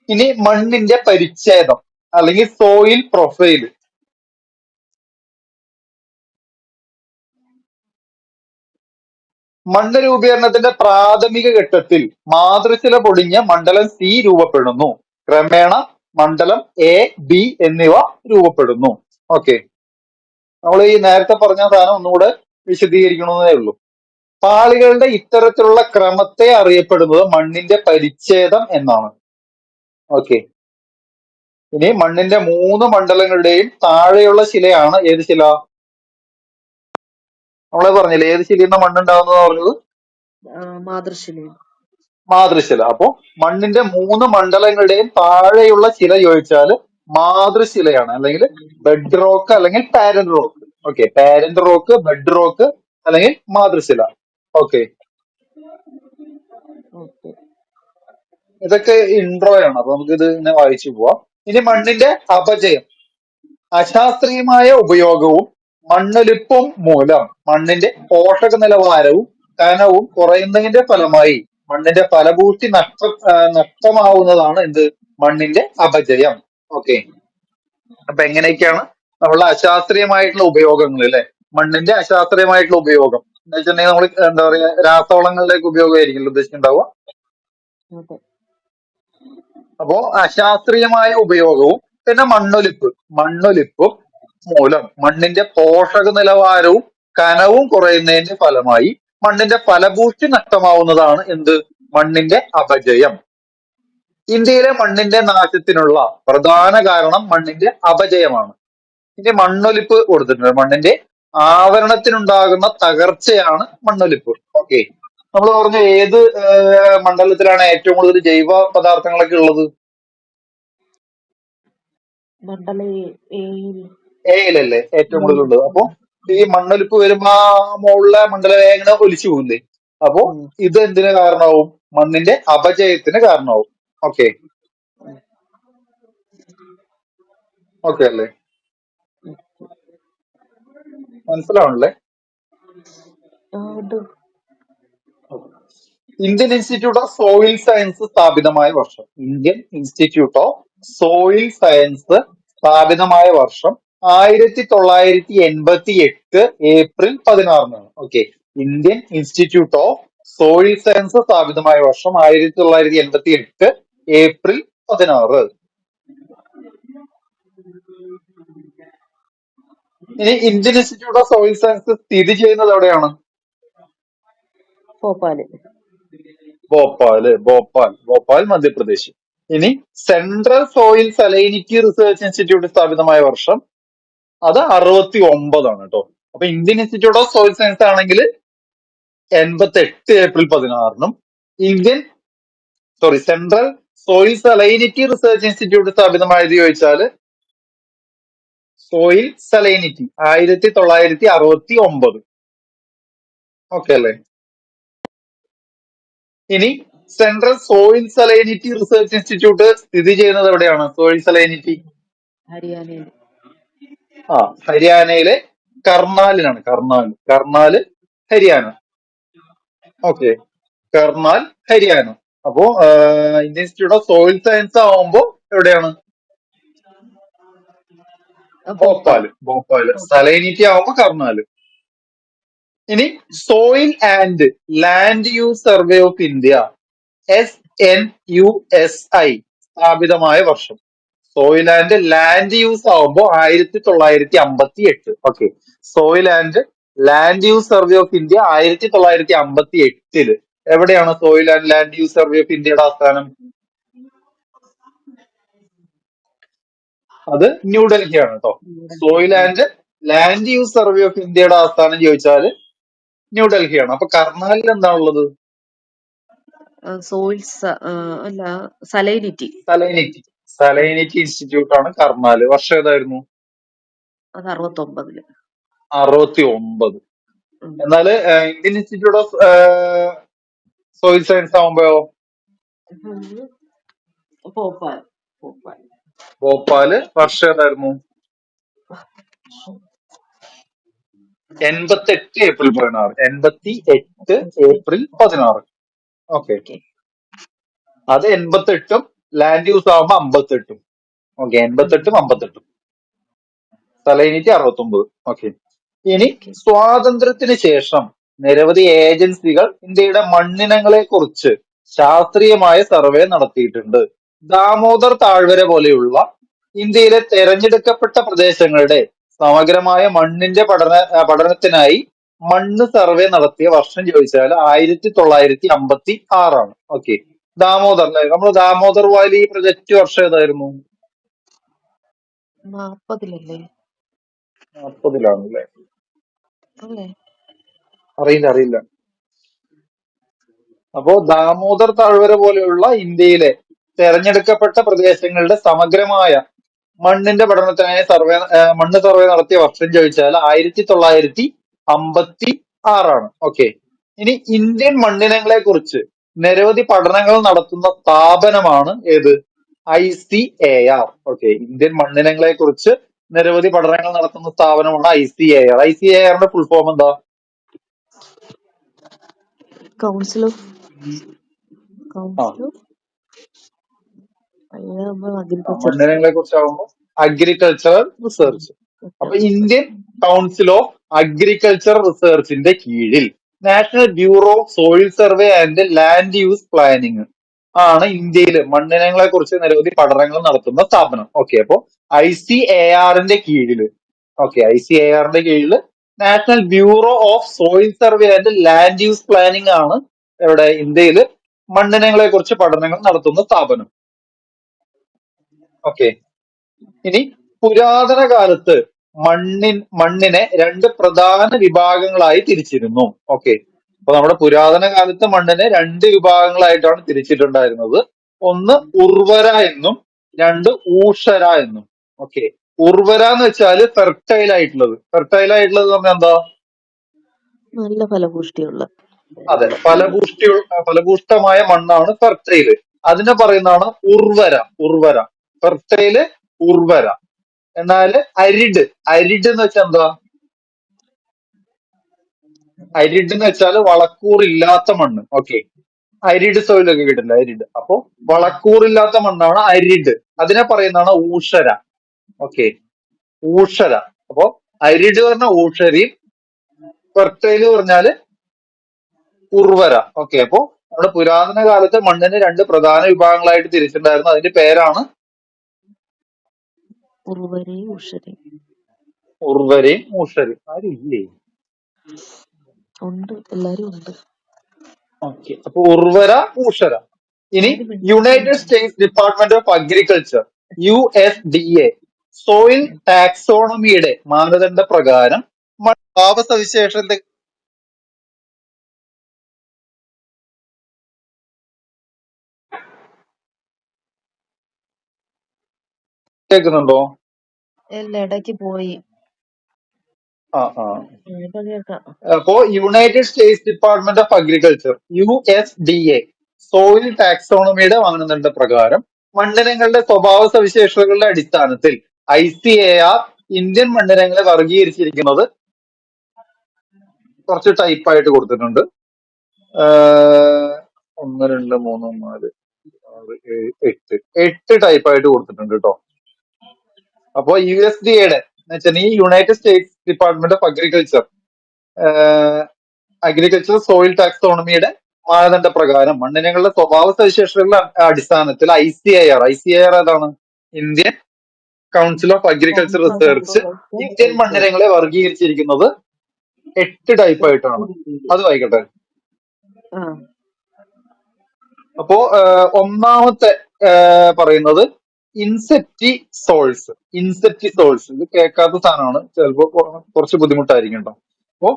ഇനി മണ്ണിന്റെ പരിച്ഛേദം അല്ലെങ്കിൽ സോയിൽ പ്രൊഫൈൽ. മണ്ണ് രൂപീകരണത്തിന്റെ പ്രാഥമിക ഘട്ടത്തിൽ മാതൃശില പൊടിഞ്ഞ് മണ്ഡലം സി രൂപപ്പെടുന്നു. ക്രമേണ മണ്ഡലം എ ബി എന്നിവ രൂപപ്പെടുന്നു. ഓക്കെ, നമ്മൾ ഈ നേരത്തെ പറഞ്ഞ സാധനം ഒന്നുകൂടെ വിശദീകരിക്കണമെന്നേ ഉള്ളൂ. പാളികളുടെ ഇത്തരത്തിലുള്ള ക്രമത്തെ അറിയപ്പെടുന്നത് മണ്ണിന്റെ പരിച്ഛേദം എന്നാണ്. ഓക്കെ, ഇനി മണ്ണിന്റെ 3 മണ്ഡലങ്ങളുടെയും താഴെയുള്ള ശിലയാണ് ഏത് ശില? നമ്മളെ പറഞ്ഞില്ലേ ഏത് ശിലയിൽ നിന്ന് മണ്ണുണ്ടാവുന്നത് പറഞ്ഞത്? മാതൃശില. അപ്പോ മണ്ണിന്റെ 3 മണ്ഡലങ്ങളുടെയും താഴെയുള്ള ശില ചോദിച്ചാൽ മാതൃശിലയാണ്, അല്ലെങ്കിൽ ബെഡ് റോക്ക് അല്ലെങ്കിൽ parent rock. Okay, parent rock, bed rock അല്ലെങ്കിൽ മാതൃശില. ഓക്കെ, ഇതൊക്കെ ഇൻട്രോയാണ്. അപ്പൊ നമുക്ക് ഇത് ഇങ്ങനെ വായിച്ചു പോവാം. ഇനി മണ്ണിന്റെ അപചയം. അശാസ്ത്രീയമായ ഉപയോഗവും മണ്ണൊലിപ്പും മൂലം മണ്ണിന്റെ പോഷക നിലവാരവും കനവും കുറയുന്നതിന്റെ ഫലമായി മണ്ണിന്റെ ഫലഭൂഷ്ടി നഷ്ടമാവുന്നതാണ് എന്ത്? മണ്ണിന്റെ അപചയം. ഓക്കെ. അപ്പൊ എങ്ങനെയൊക്കെയാണ് നമ്മളുടെ അശാസ്ത്രീയമായിട്ടുള്ള ഉപയോഗങ്ങൾ അല്ലെ? മണ്ണിന്റെ അശാസ്ത്രീയമായിട്ടുള്ള ഉപയോഗം എന്ന് വെച്ചിട്ടുണ്ടെങ്കിൽ നമ്മൾ എന്താ പറയാ, രാസവളങ്ങളിലേക്ക് ഉപയോഗമായിരിക്കും ഉദ്ദേശിച്ചിട്ടുണ്ടാവുക. അതെ. അപ്പോ അശാസ്ത്രീയമായ ഉപയോഗവും പിന്നെ മണ്ണൊലിപ്പും മൂലം മണ്ണിന്റെ പോഷക നിലവാരവും കനവും കുറയുന്നതിന്റെ ഫലമായി മണ്ണിന്റെ ഫലഭൂഷ്ടി നഷ്ടമാവുന്നതാണ് എന്ത്? മണ്ണിന്റെ അപചയം. ഇന്ത്യയിലെ മണ്ണിന്റെ നാശത്തിനുള്ള പ്രധാന കാരണം മണ്ണിന്റെ അപചയമാണ്. ഇനി മണ്ണൊലിപ്പ് കൊടുത്തിട്ടുണ്ട്. മണ്ണിന്റെ ആവരണത്തിനുണ്ടാകുന്ന തകർച്ചയാണ് മണ്ണൊലിപ്പ്. ഓക്കെ. നമ്മൾ പറഞ്ഞ ഏത് മണ്ഡലത്തിലാണ് ഏറ്റവും കൂടുതൽ ജൈവ പദാർത്ഥങ്ങളൊക്കെ ഉള്ളത്? മണ്ഡല എയിൽ എയിലല്ലേ ഏറ്റവും കൂടുതൽ ഉള്ളത്. അപ്പൊ ഈ മണ്ണൊലിപ്പ് വരുമ്പോ ആ മുകളിലെ മണ്ഡലം എങ്ങനെ ഒലിച്ചു പോകില്ലേ? അപ്പോ ഇത് എന്തിന് കാരണമാവും? മണ്ണിന്റെ അപചയത്തിന് കാരണമാവും. ഓക്കെ. ഓക്കെ അല്ലേ? മനസ്സിലാവണല്ലേ? Indian institute of soil science സ്ഥാപിതമായ വർഷം. Indian institute of soil science സ്ഥാപിതമായ വർഷം 1988 April 16 okay. Indian institute of soil science സ്ഥാപിതമായ വർഷം 1988 ഏപ്രിൽ 16. ഇനി Indian institute of soil science സ്ഥിതി ചെയ്യുന്നത് എവിടെയാണ്? ഭോപ്പാൽ മധ്യപ്രദേശ്. ഇനി central soil salinity research institute സ്ഥാപിതമായ വർഷം അത് 69 കേട്ടോ. അപ്പൊ Indian institute of soil science ആണെങ്കിൽ 88 April 16 central soil salinity research institute സ്ഥാപിതമായത് ചോദിച്ചാൽ സോയിൽ സലൈനിറ്റി 1969. ഓക്കെ അല്ലേ? ഇനി central soil salinity research institute സ്ഥിതി ചെയ്യുന്നത് എവിടെയാണ്? സോയിൽ സലൈനിറ്റി ഹരിയാനയിലെ കർണാലിനാണ്. കർണാല് ഹരിയാന. ഓക്കെ. കർണാൽ ഹരിയാന. അപ്പോ Indian institute of soil science ആവുമ്പോ എവിടെയാണ്? ഭോപ്പാല്. സലൈനിറ്റി ആവുമ്പോ കർണാല്. ഇനി soil and land use survey of India SNUSI സ്ഥാപിതമായ വർഷം. സോയിൽ ആൻഡ് ലാൻഡ് യൂസ് ആവുമ്പോ 1958. Okay. Soil and land use survey of India 1958. എവിടെയാണ് soil and land use survey of ഇന്ത്യയുടെ ആസ്ഥാനം? അത് ന്യൂഡൽഹിയാണ് കേട്ടോ. Soil and land use survey of ഇന്ത്യയുടെ ആസ്ഥാനം ചോദിച്ചാല് ന്യൂഡൽഹിയാണ്. അപ്പൊ കർണാലിൽ എന്താണുള്ളത്? സലൈനിറ്റി ഇൻസ്റ്റിറ്റ്യൂട്ട് ആണ് കർണാല്. വർഷം ഏതായിരുന്നു? 69. എന്നാല് Indian institute of soil science ആവുമ്പോഴോ? ഭോപ്പാല്. വർഷം ഏതായിരുന്നു? 88 ഏപ്രിൽ 16. 88 ഏപ്രിൽ 16. ഓക്കെ. അത് 88ഉം ലാൻഡ് യൂസ് ആവുമ്പോ 58ഉം. ഓക്കെ. 88ഉം 58ഉം. സലൈനിറ്റി 69. ഓക്കെ. ഇനി സ്വാതന്ത്ര്യത്തിന് ശേഷം നിരവധി ഏജൻസികൾ ഇന്ത്യയുടെ മണ്ണിനങ്ങളെ കുറിച്ച് ശാസ്ത്രീയമായ സർവേ നടത്തിയിട്ടുണ്ട്. ദാമോദർ താഴ്വര പോലെയുള്ള ഇന്ത്യയിലെ തെരഞ്ഞെടുക്കപ്പെട്ട പ്രദേശങ്ങളുടെ സമഗ്രമായ മണ്ണിന്റെ പഠനത്തിനായി മണ്ണ് സർവേ നടത്തിയ വർഷം ചോദിച്ചാൽ 1956. ഓക്കെ. ദാമോദർ അല്ലെ? നമ്മൾ ദാമോദർ വാലി പ്രൊജക്ട് വർഷം ഏതായിരുന്നു? 40-ലാണല്ലേ? അറിയില്ല. അപ്പോ ദാമോദർ താഴ്വര പോലെയുള്ള ഇന്ത്യയിലെ തെരഞ്ഞെടുക്കപ്പെട്ട പ്രദേശങ്ങളുടെ സമഗ്രമായ മണ്ണിന്റെ പഠനത്തിനായി മണ്ണ് സർവേ നടത്തിയ വർഷം ചോദിച്ചാൽ 1956. ഓക്കെ. ഇനി ഇന്ത്യൻ മണ്ണിനങ്ങളെ കുറിച്ച് നിരവധി പഠനങ്ങൾ നടത്തുന്ന സ്ഥാപനമാണ് ഏത്? ICAR. ഓക്കെ, ഇന്ത്യൻ മണ്ണിനങ്ങളെ കുറിച്ച് നിരവധി പഠനങ്ങൾ നടത്തുന്ന സ്ഥാപനമാണ് ICAR. ICARന്റെ ഫുൾ ഫോം എന്താ? കൗൺസിൽ ഓഫ് ആ അഗ്രികൾച്ചർ. മണ്ണിനങ്ങളെ കുറിച്ചാകുമ്പോൾ അഗ്രികൾച്ചറൽ റിസർച്ച്. അപ്പൊ ഇന്ത്യൻ കൗൺസിൽ ഓഫ് അഗ്രികൾച്ചർ റിസർച്ചിന്റെ കീഴിൽ national bureau of soil survey and land use planning ആണ് ഇന്ത്യയിൽ മണ്ണിനങ്ങളെ കുറിച്ച് നിരവധി പഠനങ്ങൾ നടത്തുന്ന സ്ഥാപനം. ഓക്കെ, അപ്പോ ICARന്റെ കീഴില് ICARന്റെ കീഴില് national bureau of soil survey and land use planning ആണ് ഇവിടെ ഇന്ത്യയിൽ മണ്ണിനങ്ങളെ കുറിച്ച് പഠനങ്ങൾ നടത്തുന്ന സ്ഥാപനം. ഓക്കെ, ഇനി പുരാതന കാലത്ത് മണ്ണിനെ രണ്ട് പ്രധാന വിഭാഗങ്ങളായി തിരിച്ചിരുന്നു. ഓക്കെ, അപ്പൊ നമ്മുടെ പുരാതന കാലത്ത് മണ്ണിനെ രണ്ട് വിഭാഗങ്ങളായിട്ടാണ് തിരിച്ചിട്ടുണ്ടായിരുന്നത്. ഒന്ന് ഉർവര എന്നും രണ്ട് ഊഷര എന്നും. ഓക്കെ, ഉർവര എന്ന് വെച്ചാല് ഫെർട്ടൈൽ ആയിട്ടുള്ളത്. ഫെർട്ടൈൽ ആയിട്ടുള്ളത് പറഞ്ഞാൽ എന്താ? നല്ല ഫലപുഷ്ടിയുള്ള. അതെ, ഫലഭൂഷ്ടമായ മണ്ണാണ് ഫെർട്ടൈല്. അതിനെ പറയുന്നതാണ് ഉർവര. ഫെർട്ടൈല് ഉർവര. എന്നാല് അരിഡ് എന്ന് വെച്ചാൽ എന്താ? അരിഡ് എന്ന് വെച്ചാല് വളക്കൂറില്ലാത്ത മണ്ണ്. ഓക്കെ, അരിഡ് സോയിലൊക്കെ കിട്ടില്ല, അരിഡ്. അപ്പൊ വളക്കൂറില്ലാത്ത മണ്ണാണ് അരിഡ്. അതിനെ പറയുന്നതാണ് ഊഷര. ഓക്കെ, ഊഷര. അപ്പൊ അരിഡ് പറഞ്ഞ ഊഷരയും ഫെർട്ടൈല് പറഞ്ഞാല് ഉർവര. ഓക്കെ, അപ്പൊ നമ്മുടെ പുരാതന കാലത്ത് മണ്ണിനെ രണ്ട് പ്രധാന വിഭാഗങ്ങളായിട്ട് തിരിച്ചിട്ടുണ്ടായിരുന്നു. അതിന്റെ പേരാണ് ഉർവരയും ഉഷരയും. ഉർവരയും ഊഷരയും. ആരില്ലേ? ഉണ്ട്, എല്ലാരും ഉണ്ട്. ഓക്കെ, അപ്പൊ ഉർവര ഊഷര. ഇനി United States department of agriculture USDA soil ടാക്സോണമിയുടെ മാനദണ്ഡ പ്രകാരം സ്വഭാവ സവിശേഷത കേൾക്കുന്നുണ്ടോ? എല്ലാം ഇടയ്ക്ക് പോയി. ആ ഇപ്പൊ കേൾക്കാം. അപ്പോ United States department of agriculture USDA soil ടാക്സോണമിയുടെ മാനദണ്ഡ പ്രകാരം മണ്ണിനങ്ങളുടെ സ്വഭാവ സവിശേഷതകളുടെ അടിസ്ഥാനത്തിൽ ICAR ഇന്ത്യൻ മണ്ണിനങ്ങളെ വർഗീകരിച്ചിരിക്കുന്നത് കുറച്ച് ടൈപ്പായിട്ട് കൊടുത്തിട്ടുണ്ട്. 1 2 3 4 6 7 8 ടൈപ്പായിട്ട് കൊടുത്തിട്ടുണ്ട് കേട്ടോ. അപ്പോ USDAയുടെ എന്ന് വെച്ചാൽ ഈ United States department of agriculture soil ടാക്സോണമിയുടെ മാനദണ്ഡ പ്രകാരം മണ്ണിനങ്ങളുടെ സ്വഭാവ സവിശേഷതകളുടെ അടിസ്ഥാനത്തിൽ ICAR ഏതാണ്? Indian council of agriculture research ഇന്ത്യൻ മണ്ണിനങ്ങളെ വർഗീകരിച്ചിരിക്കുന്നത് 8 ടൈപ്പായിട്ടാണ്. അത് വായിക്കട്ടെ. അപ്പോ ഒന്നാമത്തെ പറയുന്നത് ഇൻസെപ്റ്റിസോൾസ്. ഇത് കേൾക്കാത്ത സാധനമാണ്, ചിലപ്പോ കുറച്ച് ബുദ്ധിമുട്ടായിരിക്കും കേട്ടോ. അപ്പോ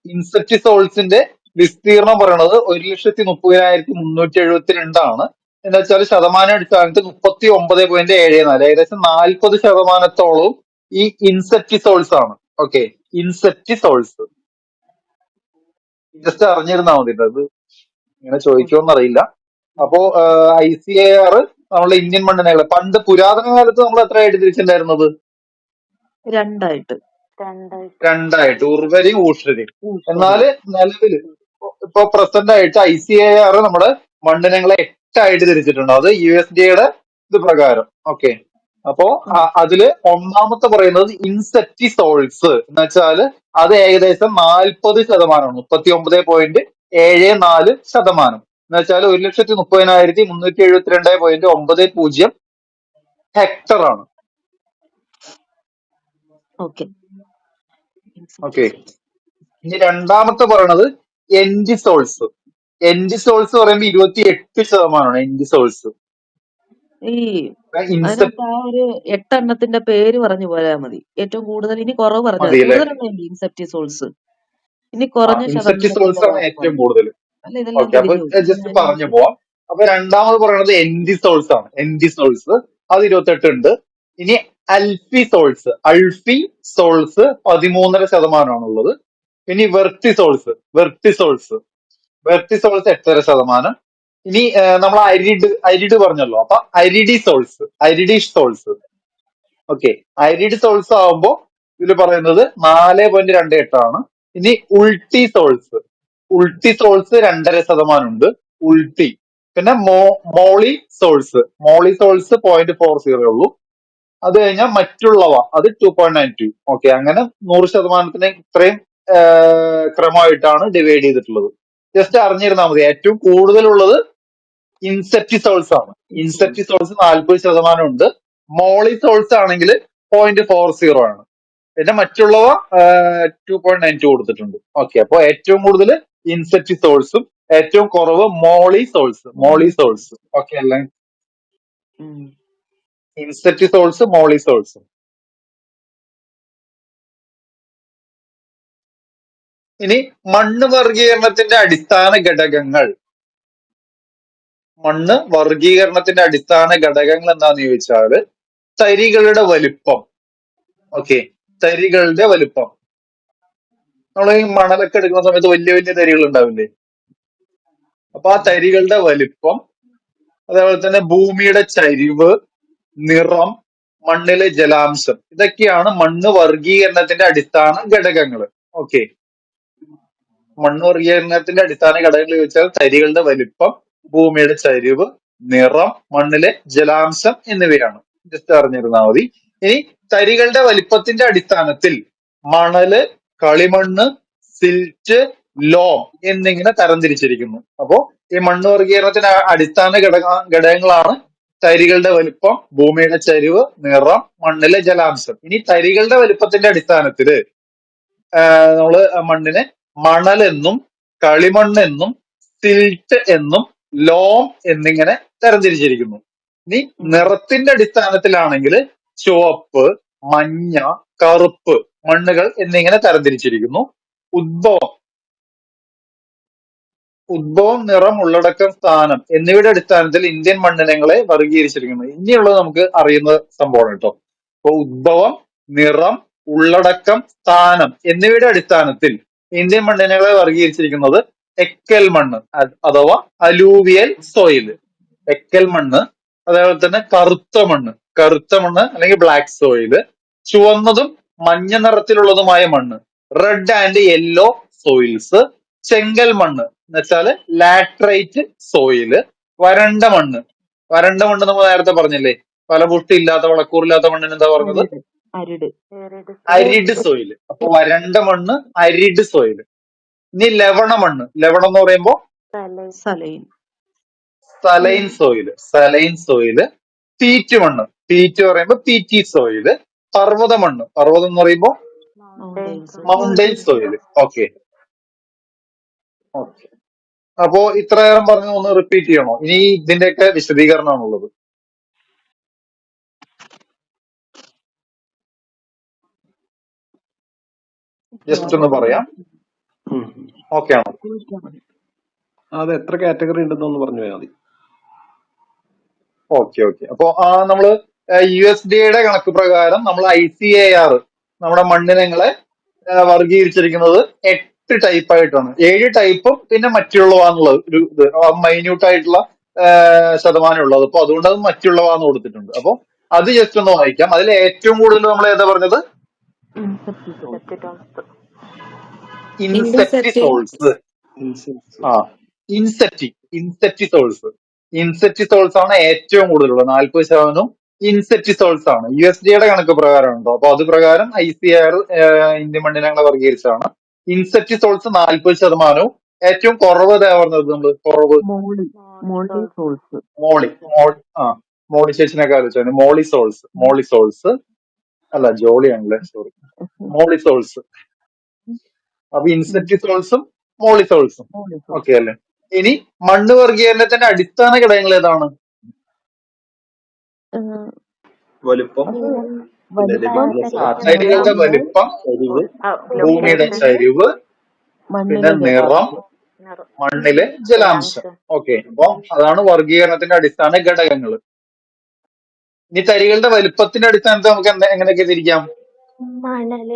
ഇൻസെപ്റ്റിസോൾസിന്റെ വിസ്തീർണം പറയണത് 1,30,372 എന്ന് വെച്ചാൽ ശതമാന അടിസ്ഥാനത്തിൽ 39.74, ഏകദേശം 40% ഈ ഇൻസെപ്റ്റിസോൾസ് ആണ്. ഓക്കെ, ഇൻസെപ്റ്റിസോൾസ് ജസ്റ്റ് അറിഞ്ഞിരുന്നാ മതി. അത് ഇങ്ങനെ ചോദിക്കുമെന്നറിയില്ല. അപ്പോ ICAR നമ്മളെ ഇന്ത്യൻ മണ്ണിനകളെ പണ്ട് പുരാതന കാലത്ത് നമ്മൾ എത്രയായിട്ട് തിരിച്ചിട്ടുണ്ടായിരുന്നത്? രണ്ടായിട്ട്, ഉർവരയും ഊഷരയും. എന്നാല് നിലവില് ഇപ്പൊ പ്രസന്റ് ആയിട്ട് ICAR നമ്മുടെ മണ്ണിനങ്ങളെ 8 ആയിട്ട് തിരിച്ചിട്ടുണ്ട്. അത് USDAയുടെ ഇത് പ്രകാരം. ഓക്കെ, അപ്പോ അതില് ഒന്നാമത്തെ പറയുന്നത് ഇൻസെപ്റ്റിസോൾസ് എന്ന് വെച്ചാല് അത് ഏകദേശം 40%, 39.74% എന്ന് വെച്ചാൽ 1,30,372.90 ഹെക്ടർ ആണ്. ഓക്കെ, ഇനി രണ്ടാമത്തെ പറയണത് എൻഡിസോൾസ്. പറയുമ്പോ 28%. എൻഡിസോൾസ് ഈ അതിനകത്ത് ആ ഒരു 8 എണ്ണത്തിന്റെ പേര് പറഞ്ഞു പോയാൽ മതി. ഏറ്റവും കൂടുതൽ, ഇനി കുറവ് പറഞ്ഞത് കൂടുതലാണ് ഇൻസെപ്റ്റിസോൾസ്. ഇനി കുറഞ്ഞ ഇൻസെപ്റ്റിസോൾസ് ആണ് ഏറ്റവും കൂടുതൽ. ഓക്കെ, അപ്പൊ ജസ്റ്റ് പറഞ്ഞു പോവാം. അപ്പൊ രണ്ടാമത് പറയുന്നത് എൻഡിസോൾസ് ആണ്. അത് 28 ഉണ്ട്. ഇനി അൾഫിസോൾസ് 13.5% ആണുള്ളത്. ഇനി വെർട്ടിസോൾസ് വെർട്ടിസോൾസ് 8.5%. ഇനി നമ്മൾ അരിഡ് പറഞ്ഞല്ലോ. അപ്പൊ അരിഡിഷ് സോൾസ്. ഓക്കെ, അരിഡ് സോൾസ് ആവുമ്പോ ഇതിൽ പറയുന്നത് 4.28 ആണ്. ഇനി ഉൾട്ടി സോൾസ് 2.5% ഉണ്ട്. ഉൾട്ടി. പിന്നെ മോളി സോൾസ് 0.40 ഉള്ളൂ. അത് കഴിഞ്ഞാൽ മറ്റുള്ളവ അത് 2.92. ഓക്കെ, അങ്ങനെ 100%ത്തിന് ഇത്രയും ക്രമമായിട്ടാണ് ഡിവൈഡ് ചെയ്തിട്ടുള്ളത്. ജസ്റ്റ് അറിഞ്ഞിരുന്നാൽ മതി. ഏറ്റവും കൂടുതലുള്ളത് ഇൻസെപ്റ്റിസോൾസ് ആണ്. ഇൻസെപ്റ്റിസോൾസ് 40% ഉണ്ട്. മോളിസോൾസ് ആണെങ്കിൽ 0.40 ആണ്. പിന്നെ മറ്റുള്ളവ 2.92 കൊടുത്തിട്ടുണ്ട്. ഓക്കെ, അപ്പൊ ഏറ്റവും കൂടുതൽ ഇൻസെപ്റ്റിസോൾസും ഏറ്റവും കുറവ് മോളിസോൾസ്. ഓക്കെ അല്ലേ? ഇൻസെപ്റ്റിസോൾസ്, മോളിസോൾസും. ഇനി മണ്ണ് വർഗീകരണത്തിന്റെ അടിസ്ഥാന ഘടകങ്ങൾ. എന്താന്ന് ചോദിച്ചാല് തരികളുടെ വലിപ്പം. ഓക്കെ, തരികളുടെ വലിപ്പം. നമ്മൾ ഈ മണലൊക്കെ എടുക്കുന്ന സമയത്ത് വലിയ വലിയ തരികൾ ഉണ്ടാവില്ലേ? അപ്പൊ ആ തരികളുടെ വലിപ്പം, അതേപോലെ തന്നെ ഭൂമിയുടെ ചരിവ്, നിറം, മണ്ണിലെ ജലാംശം, ഇതൊക്കെയാണ് മണ്ണ് വർഗീകരണത്തിന്റെ അടിസ്ഥാന ഘടകങ്ങൾ. ഓക്കെ, മണ്ണ് വർഗീകരണത്തിന്റെ അടിസ്ഥാന ഘടകങ്ങൾ ചോദിച്ചാൽ തരികളുടെ വലിപ്പം, ഭൂമിയുടെ ചരിവ്, നിറം, മണ്ണിലെ ജലാംശം എന്നിവയാണ്. ജസ്റ്റ് അറിഞ്ഞിരുന്നാൽ മതി. ഇനി തരികളുടെ വലിപ്പത്തിന്റെ അടിസ്ഥാനത്തിൽ മണല്, കളിമണ്ണ്, സിൽറ്റ്, ലോം എന്നിങ്ങനെ തരംതിരിച്ചിരിക്കുന്നു. അപ്പോ ഈ മണ്ണ് വർഗീകരണത്തിന്റെ അടിസ്ഥാന ഘടകങ്ങളാണ് തരികളുടെ വലിപ്പം, ഭൂമിയുടെ ചരിവ്, നിറം, മണ്ണിലെ ജലാംശം. ഇനി തരികളുടെ വലിപ്പത്തിന്റെ അടിസ്ഥാനത്തില് നമ്മള് മണ്ണിനെ മണലെന്നും, കളിമണ്ണെന്നും, സിൽറ്റ് എന്നും, ലോം എന്നിങ്ങനെ തരംതിരിച്ചിരിക്കുന്നു. ഇനി നിറത്തിന്റെ അടിസ്ഥാനത്തിലാണെങ്കിൽ ചുവപ്പ്, മഞ്ഞ, കറുപ്പ് മണ്ണുകൾ എന്നിങ്ങനെ തരംതിരിച്ചിരിക്കുന്നു. ഉദ്ഭവം, നിറം, ഉള്ളടക്കം, സ്ഥാനം എന്നിവയുടെ അടിസ്ഥാനത്തിൽ ഇന്ത്യൻ മണ്ണിനങ്ങളെ വർഗീകരിച്ചിരിക്കുന്നു. ഇനിയുള്ളത് നമുക്ക് അറിയുന്ന സംഭവമാണ് കേട്ടോ. അപ്പൊ ഉദ്ഭവം, നിറം, ഉള്ളടക്കം, സ്ഥാനം എന്നിവയുടെ അടിസ്ഥാനത്തിൽ ഇന്ത്യൻ മണ്ണിനങ്ങളെ വർഗീകരിച്ചിരിക്കുന്നത് എക്കൽ മണ്ണ് അഥവാ അലൂവിയൽ സോയിൽ. എക്കൽ മണ്ണ്, അതേപോലെ തന്നെ കറുത്ത മണ്ണ് അല്ലെങ്കിൽ ബ്ലാക്ക് സോയില്, ചുവന്നതും മഞ്ഞ നിറത്തിലുള്ളതുമായ മണ്ണ് റെഡ് ആൻഡ് യെല്ലോ സോയിൽസ്, ചെങ്കൽ മണ്ണ് എന്ന് വെച്ചാല് ലാട്രൈറ്റ് സോയില്, വരണ്ട മണ്ണ് നമ്മൾ നേരത്തെ പറഞ്ഞില്ലേ, ഫലപുഷ്ടി ഇല്ലാത്ത, വളക്കൂറില്ലാത്ത മണ്ണിന് എന്താ പറഞ്ഞത്? Arid soil. അപ്പൊ വരണ്ട മണ്ണ് അരിഡ് സോയില്. ഇനി ലവണം എന്ന് പറയുമ്പോ സലൈൻ സോയില്. പീറ്റ് പറയുമ്പോ പീറ്റി സോയില്. പർവ്വതം എന്ന് പറയുമ്പോ മൗണ്ടൈൻ സോയില്. ഓക്കെ, അപ്പോ ഇത്രയേറെ പറഞ്ഞ് ഒന്ന് റിപ്പീറ്റ് ചെയ്യണോ? ഇനി ഇതിന്റെയൊക്കെ വിശദീകരണമാണുള്ളത്. ജസ്റ്റ് ഒന്ന് പറയാം. ഓക്കെ ആണോ? അത് എത്ര കാറ്റഗറി ഉണ്ടെന്ന് പറഞ്ഞു പോയാൽ മതി. ഓക്കെ. അപ്പോ നമ്മള് USDA കണക്ക് പ്രകാരം നമ്മൾ ICAR നമ്മുടെ മണ്ണിനങ്ങളെ വർഗീകരിച്ചിരിക്കുന്നത് 8 ടൈപ്പായിട്ടാണ്. 7 ടൈപ്പും പിന്നെ മറ്റുള്ളവാന്നുള്ളത് ഒരു ഇത് മൈന്യൂട്ട് ആയിട്ടുള്ള ശതമാനം ഉള്ളത്. അപ്പൊ അതുകൊണ്ട് അത് മറ്റുള്ളവാന്ന് കൊടുത്തിട്ടുണ്ട്. അപ്പൊ അത് ജസ്റ്റ് ഒന്ന് വായിക്കാം. അതിൽ ഏറ്റവും കൂടുതൽ നമ്മൾ ഏതാ പറഞ്ഞത്? ഇൻസെപ്റ്റിസോൾസ്. ഇൻസെപ്റ്റിസോൾസ് ആണ് ഏറ്റവും കൂടുതലുള്ളത്. 40% ഇൻസെപ്റ്റിസോൾസ് ആണ്. USDA കണക്ക് പ്രകാരം ഉണ്ടോ? അപ്പൊ അത് പ്രകാരം ICAR ഇന്ത്യൻ മണ്ണിനങ്ങളെ വർഗീകരിച്ചതാണ്. ഇൻസെപ്റ്റിസോൾസ് 40%. ഏറ്റവും കുറവ് ഏതാ പറഞ്ഞത് നമ്മള്? കുറവ് മോളി ചേച്ചിനൊക്കെ ആലോചിച്ചാണ്. മോളിസോൾസ് അല്ല, ജോളിയാണല്ലേ, സോറി. മോളിസോൾസ്. അപ്പൊ ഇൻസെപ്റ്റിസോൾസും മോളിസോൾസും. ഓക്കെ അല്ലേ? ഇനി മണ്ണ് വർഗീകരണത്തിന്റെ അടിസ്ഥാന ഘടകങ്ങൾ ഏതാണ്? വലിപ്പം, തരികളുടെ വലിപ്പം, ഭൂമിയുടെ ചരിവ്, പിന്നെ നിറം, മണ്ണിലെ ജലാംശം. ഓക്കെ, അപ്പൊ അതാണ് വർഗീകരണത്തിന്റെ അടിസ്ഥാന ഘടകങ്ങൾ. ഇനി തരികളുടെ വലിപ്പത്തിന്റെ അടിസ്ഥാനത്തിൽ നമുക്ക് എങ്ങനെയൊക്കെ തിരിക്കാം? മണല്,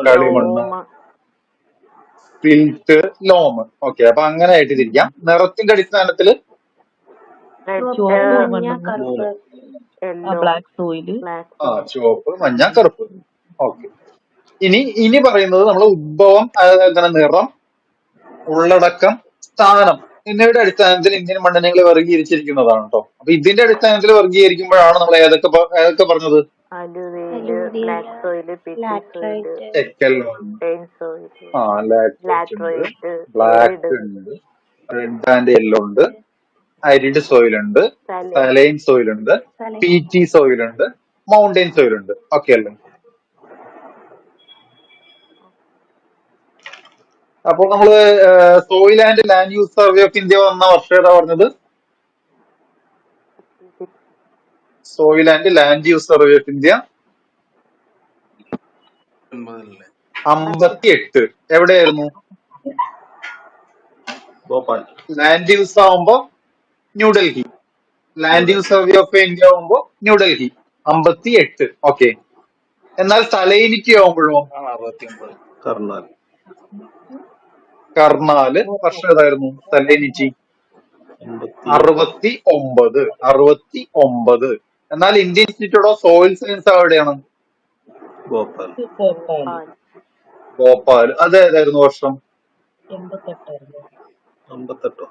കളിമണ്ണ്, സിൽട്ട്, ലോം. ഓക്കെ, അപ്പൊ അങ്ങനെ ആയിട്ട് തിരിക്കാം. നിറത്തിന്റെ അടിസ്ഥാനത്തിൽ ചുവപ്പ് മഞ്ഞ മണ്ണ്, മൂന്ന്. കറുപ്പ് യെല്ലോ ബ്ലാക്ക് സോയില്, ബ്ലാക്ക് ചുവപ്പ്, മഞ്ഞ, കറുപ്പ്. ഓക്കെ, ഇനി പറയുന്നത് നമ്മൾ ഉദ്ഭവം, അതുപോലെ തന്നെ നിറം, ഉള്ളടക്കം, സ്ഥാനം എന്നിവയുടെ അടിസ്ഥാനത്തിൽ ഇന്ത്യൻ മണ്ണിനങ്ങൾ വർഗീകരിച്ചിരിക്കുന്നതാണ് കേട്ടോ. അപ്പൊ ഇതിന്റെ അടിസ്ഥാനത്തിൽ വർഗീകരിക്കുമ്പോഴാണ് നമ്മൾ ഏതൊക്കെ പറഞ്ഞത്? അലുവീല് ബ്ലാക്ക് സോയില് പിച്ചി സോയില് എക്കൽ മണ്ണ്, പെയിൻ സോയില് ലാറ്ററൈറ്റ് ഉണ്ട്, ലാറ്ററൈറ്റ് ബ്ലാക്ക് ഉണ്ട്, റെഡ് ആൻഡ് യെല്ലോ ഉണ്ട്, അരിഡ് സോയിൽ ഉണ്ട്, സലൈൻ സോയിൽ ഉണ്ട്, പീറ്റി സോയിൽ ഉണ്ട്, മൗണ്ടൈൻ സോയിൽ ഉണ്ട്. ഓക്കെ അല്ലേ? അപ്പൊ നമ്മള് soil and land use survey of India വന്ന വർഷം ഏതാ പറഞ്ഞത്? Soil and land use survey of India 58. എവിടെയായിരുന്നു? ഭോപ്പാൽ. ലാൻഡ് യൂസ് ആവുമ്പോ New Delhi, land use survey of India ആവുമ്പോ ന്യൂഡൽഹി 58. ഓക്കെ, എന്നാൽ സലൈനിറ്റി ആവുമ്പോഴോ? കർണാൽ. കർണാല് വർഷം ഏതായിരുന്നു? സലൈനിറ്റി 69. എന്നാൽ Indian institute of soil science എവിടെയാണ്? ഭോപ്പാൽ. ഭോപ്പാൽ. അത് ഏതായിരുന്നു വർഷം? 58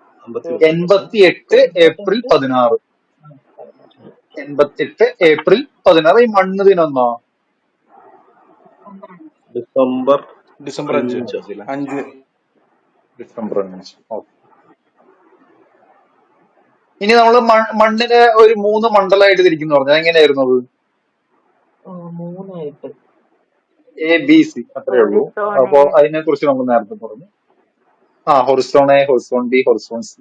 88 ഏപ്രിൽ 16. 88 ഏപ്രിൽ 16. ഈ മണ്ണ് ദിനം എന്നാ? December December 5. ഡിസംബർ 5. ഓക്കെ, ഇനി നമ്മള് മണ്ണിനെ ഒരു 3 മണ്ഡലമായിട്ട് തിരിക്കുന്നു പറഞ്ഞാൽ എങ്ങനെയായിരുന്നു അത്? 3 ABC, അത്രേ ഉള്ളൂ. അപ്പൊ അതിനെ കുറിച്ച് നമ്മൾ നേരത്തെ പറഞ്ഞു. Horizon A, Horizon B, Horizon C.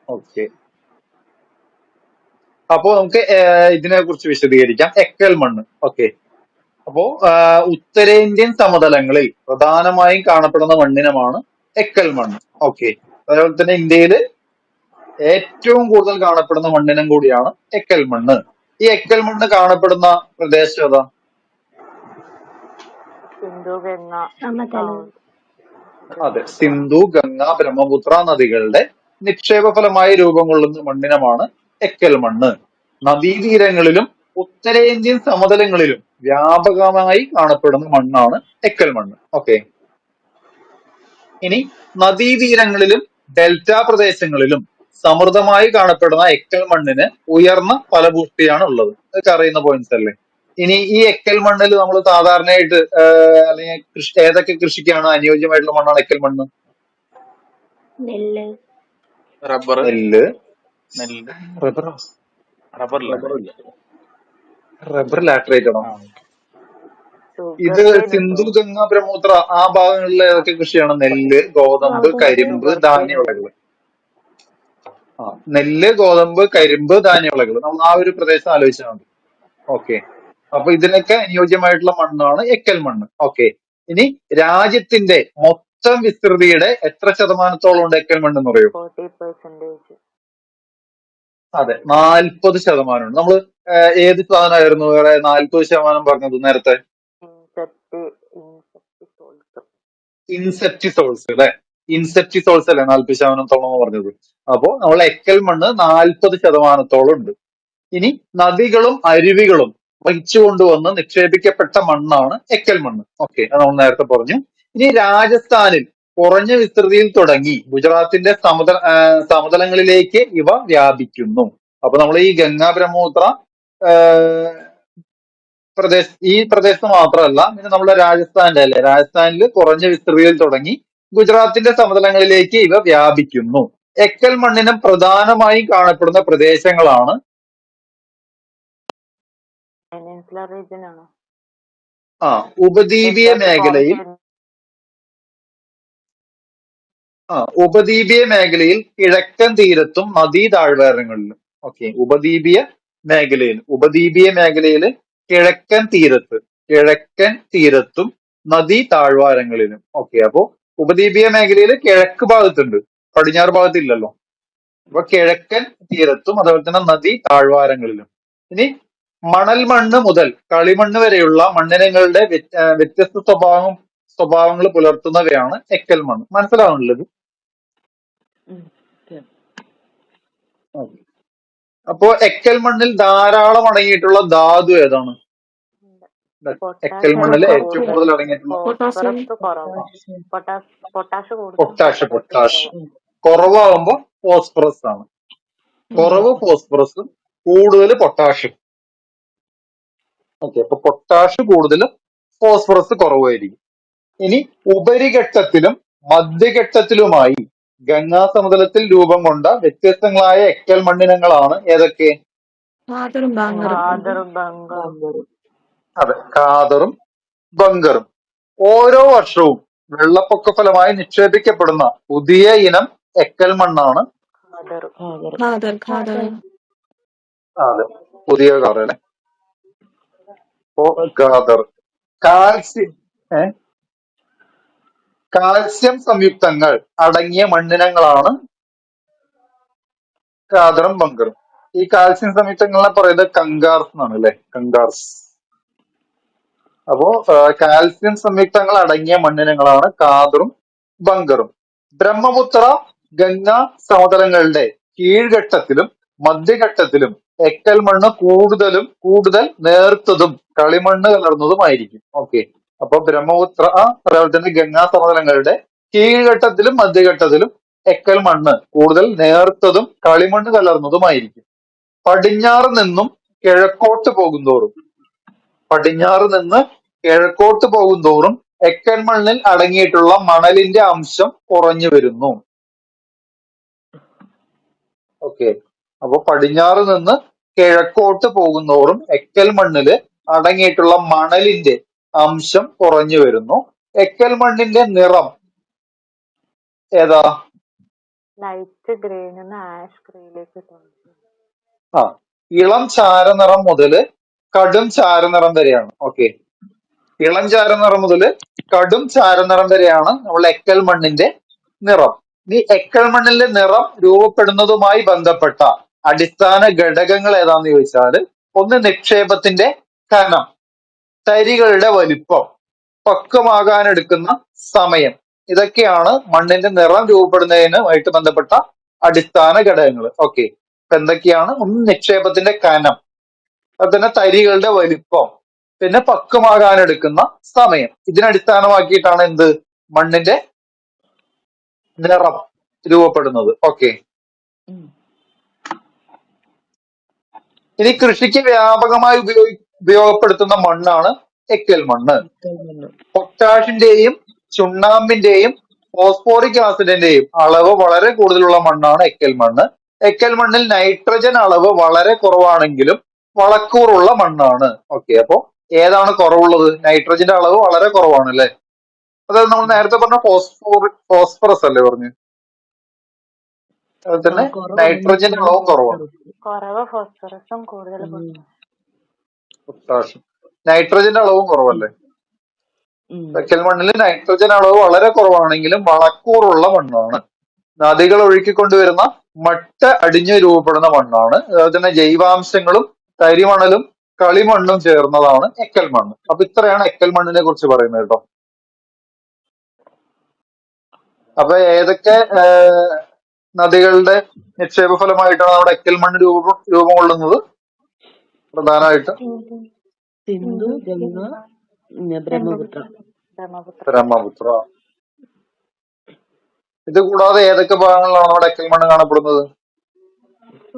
Okay, അപ്പോ നമുക്ക് ഇതിനെ കുറിച്ച് വിശദീകരിക്കാം. എക്കൽ മണ്ണ്. ഓക്കെ, അപ്പോ ഉത്തരേന്ത്യൻ സമതലങ്ങളിൽ പ്രധാനമായും കാണപ്പെടുന്ന മണ്ണിനമാണ് എക്കൽ മണ്ണ്. ഓക്കെ, അതുപോലെ തന്നെ ഇന്ത്യയില് ഏറ്റവും കൂടുതൽ കാണപ്പെടുന്ന മണ്ണിനം കൂടിയാണ് എക്കൽ മണ്ണ്. ഈ എക്കൽ മണ്ണ് കാണപ്പെടുന്ന പ്രദേശം ഏതാ? അതെ, സിന്ധു, ഗംഗ, ബ്രഹ്മപുത്ര നദികളുടെ നിക്ഷേപ ഫലമായി രൂപം കൊള്ളുന്ന മണ്ണിനമാണ് എക്കൽ മണ്ണ്. നദീതീരങ്ങളിലും ഉത്തരേന്ത്യൻ സമതലങ്ങളിലും വ്യാപകമായി കാണപ്പെടുന്ന മണ്ണാണ് എക്കൽ മണ്ണ്. ഓക്കെ, ഇനി നദീതീരങ്ങളിലും ഡെൽറ്റ പ്രദേശങ്ങളിലും സമൃദ്ധമായി കാണപ്പെടുന്ന എക്കൽ മണ്ണിന് ഉയർന്ന ഫലപുഷ്ടിയാണ് ഉള്ളത്. ഇതൊക്കെ അറിയുന്ന പോയിന്റ്സ് അല്ലേ? ഇനി ഈ എക്കൽ മണ്ണിൽ നമ്മൾ സാധാരണയായിട്ട് അല്ലെങ്കിൽ ഏതൊക്കെ കൃഷിക്കാണ് അനുയോജ്യമായിട്ടുള്ള മണ്ണാണ് എക്കൽ മണ്ണ്? നെല്ല്, റബ്ബർ, റബ്ബർ ലാറ്ററൈറ്റ് ആണോ? ഇത് സിന്ധു, ഗംഗ, ബ്രഹ്മപുത്ര ആ ഭാഗങ്ങളിലെ ഏതൊക്കെ കൃഷിയാണ്? നെല്ല്, ഗോതമ്പ്, കരിമ്പ്, ധാന്യവിളകൾ. നെല്ല്, ഗോതമ്പ്, കരിമ്പ്, ധാന്യവിളകൾ. നമ്മൾ ആ ഒരു പ്രദേശം ആലോചിച്ചാൽ മതി. ഓക്കെ, അപ്പൊ ഇതിനൊക്കെ അനുയോജ്യമായിട്ടുള്ള മണ്ണാണ് എക്കൽ മണ്ണ്. ഓക്കെ, ഇനി രാജ്യത്തിന്റെ മൊത്തം വിസ്തൃതിയുടെ എത്ര ശതമാനത്തോളം ഉണ്ട് എക്കൽ മണ്ണ് എന്ന് പറയൂ? 40%. അതെ, 40% ഉണ്ട്. നമ്മള് ഏത് സാധനമായിരുന്നു വേറെ 40% പറഞ്ഞത് നേരത്തെ? ഇൻസെപ്റ്റിസോൾസ് അല്ലെ? ഇൻസെപ്റ്റിസോൾസ് അല്ലേ 40%തോളം പറഞ്ഞത്? അപ്പോ നമ്മൾ എക്കൽ മണ്ണ് 40% ഉണ്ട്. ഇനി നദികളും അരുവികളും വഹിച്ചു കൊണ്ടുവന്ന് നിക്ഷേപിക്കപ്പെട്ട മണ്ണാണ് എക്കൽ മണ്ണ്. ഓക്കെ, അത് നമ്മൾ നേരത്തെ പറഞ്ഞു. ഇനി രാജസ്ഥാനിൽ കുറഞ്ഞ വിസ്തൃതിയിൽ തുടങ്ങി ഗുജറാത്തിന്റെ സമതലങ്ങളിലേക്ക് ഇവ വ്യാപിക്കുന്നു. അപ്പൊ നമ്മൾ ഈ ഗംഗാ, ബ്രഹ്മപുത്ര ഈ പ്രദേശത്ത് മാത്രമല്ല, പിന്നെ നമ്മുടെ രാജസ്ഥാനിലെ അല്ലെ, രാജസ്ഥാനിൽ കുറഞ്ഞ വിസ്തൃതിയിൽ തുടങ്ങി ഗുജറാത്തിന്റെ സമതലങ്ങളിലേക്ക് ഇവ വ്യാപിക്കുന്നു. എക്കൽ മണ്ണിന് പ്രധാനമായും കാണപ്പെടുന്ന പ്രദേശങ്ങളാണ് ഉപദ്വീപീയ മേഖലയിൽ കിഴക്കൻ തീരത്തും നദീ താഴ്വാരങ്ങളിലും. ഓക്കെ, ഉപദ്വീപീയ മേഖലയിൽ കിഴക്കൻ തീരത്തും നദീ താഴ്വാരങ്ങളിലും. ഓക്കെ, അപ്പോ ഉപദ്വീപീയ മേഖലയിൽ കിഴക്ക് ഭാഗത്തുണ്ട്, പടിഞ്ഞാറ് ഭാഗത്തില്ലല്ലോ. അപ്പൊ കിഴക്കൻ തീരത്തും അതുപോലെ തന്നെ നദീ താഴ്വാരങ്ങളിലും. ഇനി മണൽ മണ്ണ് മുതൽ കളിമണ്ണ് വരെയുള്ള മണ്ണിനങ്ങളുടെ വ്യത്യസ്ത സ്വഭാവങ്ങൾ പുലർത്തുന്നവയാണ് എക്കൽ മണ്ണ്. മനസ്സിലാവുന്നില്ലത്? ഉം. ഓക്കേ. അപ്പോ എക്കൽ മണ്ണിൽ ധാരാളം അടങ്ങിയിട്ടുള്ള ധാതു ഏതാണ്? എക്കൽ മണ്ണിൽ ഏറ്റവും കൂടുതൽ അടങ്ങിയിട്ടുള്ള ഫോസ്ഫറസ് കുറവ്, പൊട്ടാഷ് കൂടുതൽ, പൊട്ടാഷ് കുറവാകുമ്പോ ഫോസ്ഫറസ് ആണ്. കുറവ് ഫോസ്ഫറസും കൂടുതൽ പൊട്ടാഷ്യം. ഓക്കെ, അപ്പൊ പൊട്ടാഷ് കൂടുതലും ഫോസ്ഫറസ് കുറവായിരിക്കും. ഇനി ഉപരിഘട്ടത്തിലും മധ്യഘട്ടത്തിലുമായി ഗംഗാ സമതലത്തിൽ രൂപം കൊണ്ട വ്യത്യസ്തങ്ങളായ എക്കൽ മണ്ണിനങ്ങളാണ് ഏതൊക്കെ? ഖാദറും ബംഗറും. അതെ, ഖാദറും ബംഗറും. ഓരോ വർഷവും വെള്ളപ്പൊക്ക ഫലമായി നിക്ഷേപിക്കപ്പെടുന്ന പുതിയ ഇനം എക്കൽ മണ്ണാണ് അതെ പുതിയ ഖാദർ. ഖാദർ. കാൽസ്യം സംയുക്തങ്ങൾ അടങ്ങിയ മണ്ണിനങ്ങളാണ് ഖാദറും ബംഗറും. ഈ കാൽസ്യം സംയുക്തങ്ങളെ പറയുന്നത് കങ്കാർസ് എന്നാണ് അല്ലെ, കങ്കാർസ്. അപ്പോ കാൽസ്യം സംയുക്തങ്ങൾ അടങ്ങിയ മണ്ണിനങ്ങളാണ് ഖാദറും ബംഗറും. ബ്രഹ്മപുത്ര ഗംഗാ സമതലങ്ങളുടെ കീഴ്ഘട്ടത്തിലും മധ്യഘട്ടത്തിലും എക്കൽ മണ്ണ് കൂടുതൽ നേർത്തതും കളിമണ്ണ് കലർന്നതുമായിരിക്കും. ഓക്കെ, അപ്പൊ ബ്രഹ്മപുത്ര അതുപോലെ തന്നെ ഗംഗാ സമതലങ്ങളുടെ കീഴ്ഘട്ടത്തിലും മധ്യഘട്ടത്തിലും എക്കൽ മണ്ണ് കൂടുതൽ നേർത്തതും കളിമണ്ണ് കലർന്നതുമായിരിക്കും. പടിഞ്ഞാറ് നിന്നും കിഴക്കോട്ട് പോകുന്തോറും എക്കൽ മണ്ണിൽ അടങ്ങിയിട്ടുള്ള മണലിന്റെ അംശം കുറഞ്ഞു വരുന്നു. ഓക്കെ, അപ്പൊ പടിഞ്ഞാറ് നിന്ന് കിഴക്കോട്ട് പോകുന്തോറും എക്കൽ മണ്ണില് അടങ്ങിയിട്ടുള്ള മണലിന്റെ അംശം കുറഞ്ഞു വരുന്നു. എക്കൽ മണ്ണിന്റെ നിറം ഏതാ? ലൈറ്റ് ഗ്രേയിൽ നിന്ന് ആഷ് ഗ്രേയിലേക്ക്. ഇളം ചാരനിറം മുതല് കടും ചാരനിറം വരെയാണ്. ഓക്കെ, ഇളം ചാരനിറം മുതല് കടും ചാരനിറം വരെയാണ് നമ്മൾ എക്കൽ മണ്ണിന്റെ നിറം. ഈ എക്കൽ മണ്ണിന്റെ നിറം രൂപപ്പെടുന്നതുമായി ബന്ധപ്പെട്ട അടിസ്ഥാന ഘടകങ്ങൾ ഏതാന്ന് ചോദിച്ചാല്, ഒന്ന് നിക്ഷേപത്തിന്റെ കനം, തരികളുടെ വലിപ്പം, പക്വമാകാനെടുക്കുന്ന സമയം. ഇതൊക്കെയാണ് മണ്ണിന്റെ നിറം രൂപപ്പെടുന്നതിനുമായിട്ട് ബന്ധപ്പെട്ട അടിസ്ഥാന ഘടകങ്ങൾ. ഓക്കെ, അപ്പൊ എന്തൊക്കെയാണ്? ഒന്ന് നിക്ഷേപത്തിന്റെ കനം, അതുപോലെ തരികളുടെ വലിപ്പം, പിന്നെ പക്വമാകാനെടുക്കുന്ന സമയം. ഇതിനടിസ്ഥാനമാക്കിയിട്ടാണ് എന്ത് മണ്ണിന്റെ നിറം രൂപപ്പെടുന്നത്. ഓക്കെ, ഇനി കൃഷിക്ക് വ്യാപകമായി ഉപയോഗപ്പെടുത്തുന്ന മണ്ണാണ് എക്കൽ മണ്ണ്. പൊട്ടാഷിന്റെയും ചുണ്ണാമ്പിന്റെയും ഫോസ്ഫോറിക് ആസിഡിന്റെയും അളവ് വളരെ കൂടുതലുള്ള മണ്ണാണ് എക്കൽ മണ്ണ്. എക്കൽ മണ്ണിൽ നൈട്രജൻ അളവ് വളരെ കുറവാണെങ്കിലും വളക്കൂറുള്ള മണ്ണാണ്. ഓക്കെ, അപ്പൊ ഏതാണ് കുറവുള്ളത്? നൈട്രജന്റെ അളവ് വളരെ കുറവാണ് അല്ലെ. അതായത് നമ്മൾ നേരത്തെ പറഞ്ഞ ഫോസ്ഫറസ് അല്ലേ പറഞ്ഞു. അതുപോലെ തന്നെ നൈട്രജന്റെ അളവും കുറവാണ്. ഫോസ്ഫറസും കൂടുതൽ പൊട്ടാഷ്യം, നൈട്രജന്റെ അളവും കുറവല്ലേ. എക്കൽ മണ്ണിൽ നൈട്രജൻ അളവ് വളരെ കുറവാണെങ്കിലും വളക്കൂറുള്ള മണ്ണാണ്. നദികൾ ഒഴുക്കിക്കൊണ്ടുവരുന്ന മട്ട അടിഞ്ഞു രൂപപ്പെടുന്ന മണ്ണാണ്. അതുപോലെ തന്നെ ജൈവാംശങ്ങളും തരിമണലും കളിമണ്ണും ചേർന്നതാണ് എക്കൽ മണ്ണ്. അപ്പൊ ഇത്രയാണ് എക്കൽ മണ്ണിനെ കുറിച്ച് പറയുന്നത് കേട്ടോ. അപ്പൊ ഏതൊക്കെ നദികളുടെ നിക്ഷേപ ഫലമായിട്ടാണ് നമ്മുടെ എക്കൽ മണ്ണ് രൂപം കൊള്ളുന്നത്? പ്രധാനമായിട്ട് സിന്ധു, ഗംഗ, ബ്രഹ്മപുത്ര. ഇത് കൂടാതെ ഏതൊക്കെ ഭാഗങ്ങളിലാണ് നമ്മുടെ എക്കൽ മണ്ണ് കാണപ്പെടുന്നത്?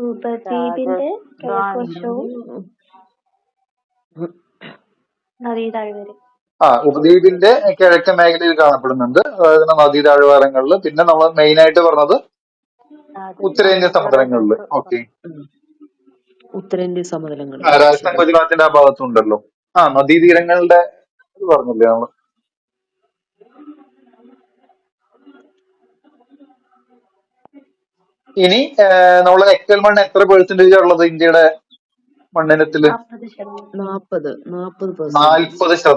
ഉപദ്വീപിന്റെ കിഴക്കുവശവും നദീതാഴ്വര. ഉപദ്വീപിന്റെ കിഴക്കൻ മേഖലയിൽ കാണപ്പെടുന്നുണ്ട്. അതായത് നദീ താഴ്വാരങ്ങളിൽ. പിന്നെ നമ്മൾ മെയിൻ ആയിട്ട് പറഞ്ഞത് ഉത്തരേന്ത്യൻ സമുദ്രങ്ങളിൽ. ഓക്കെ, ഉത്തരേന്ത്യൻ സമതലങ്ങൾ, രാജസ്ഥാൻ ഗുജറാത്തിന്റെ ആ ഭാഗത്തുണ്ടല്ലോ. നദീതീരങ്ങളുടെ പറഞ്ഞില്ലേ നമ്മള്. ഇനി നമ്മള് എക്കൽ മണ്ണ് എത്ര പെർസെന്റേജ് ഉള്ളത് ഇന്ത്യയുടെ മണ്ണിനത്തില്? 40%.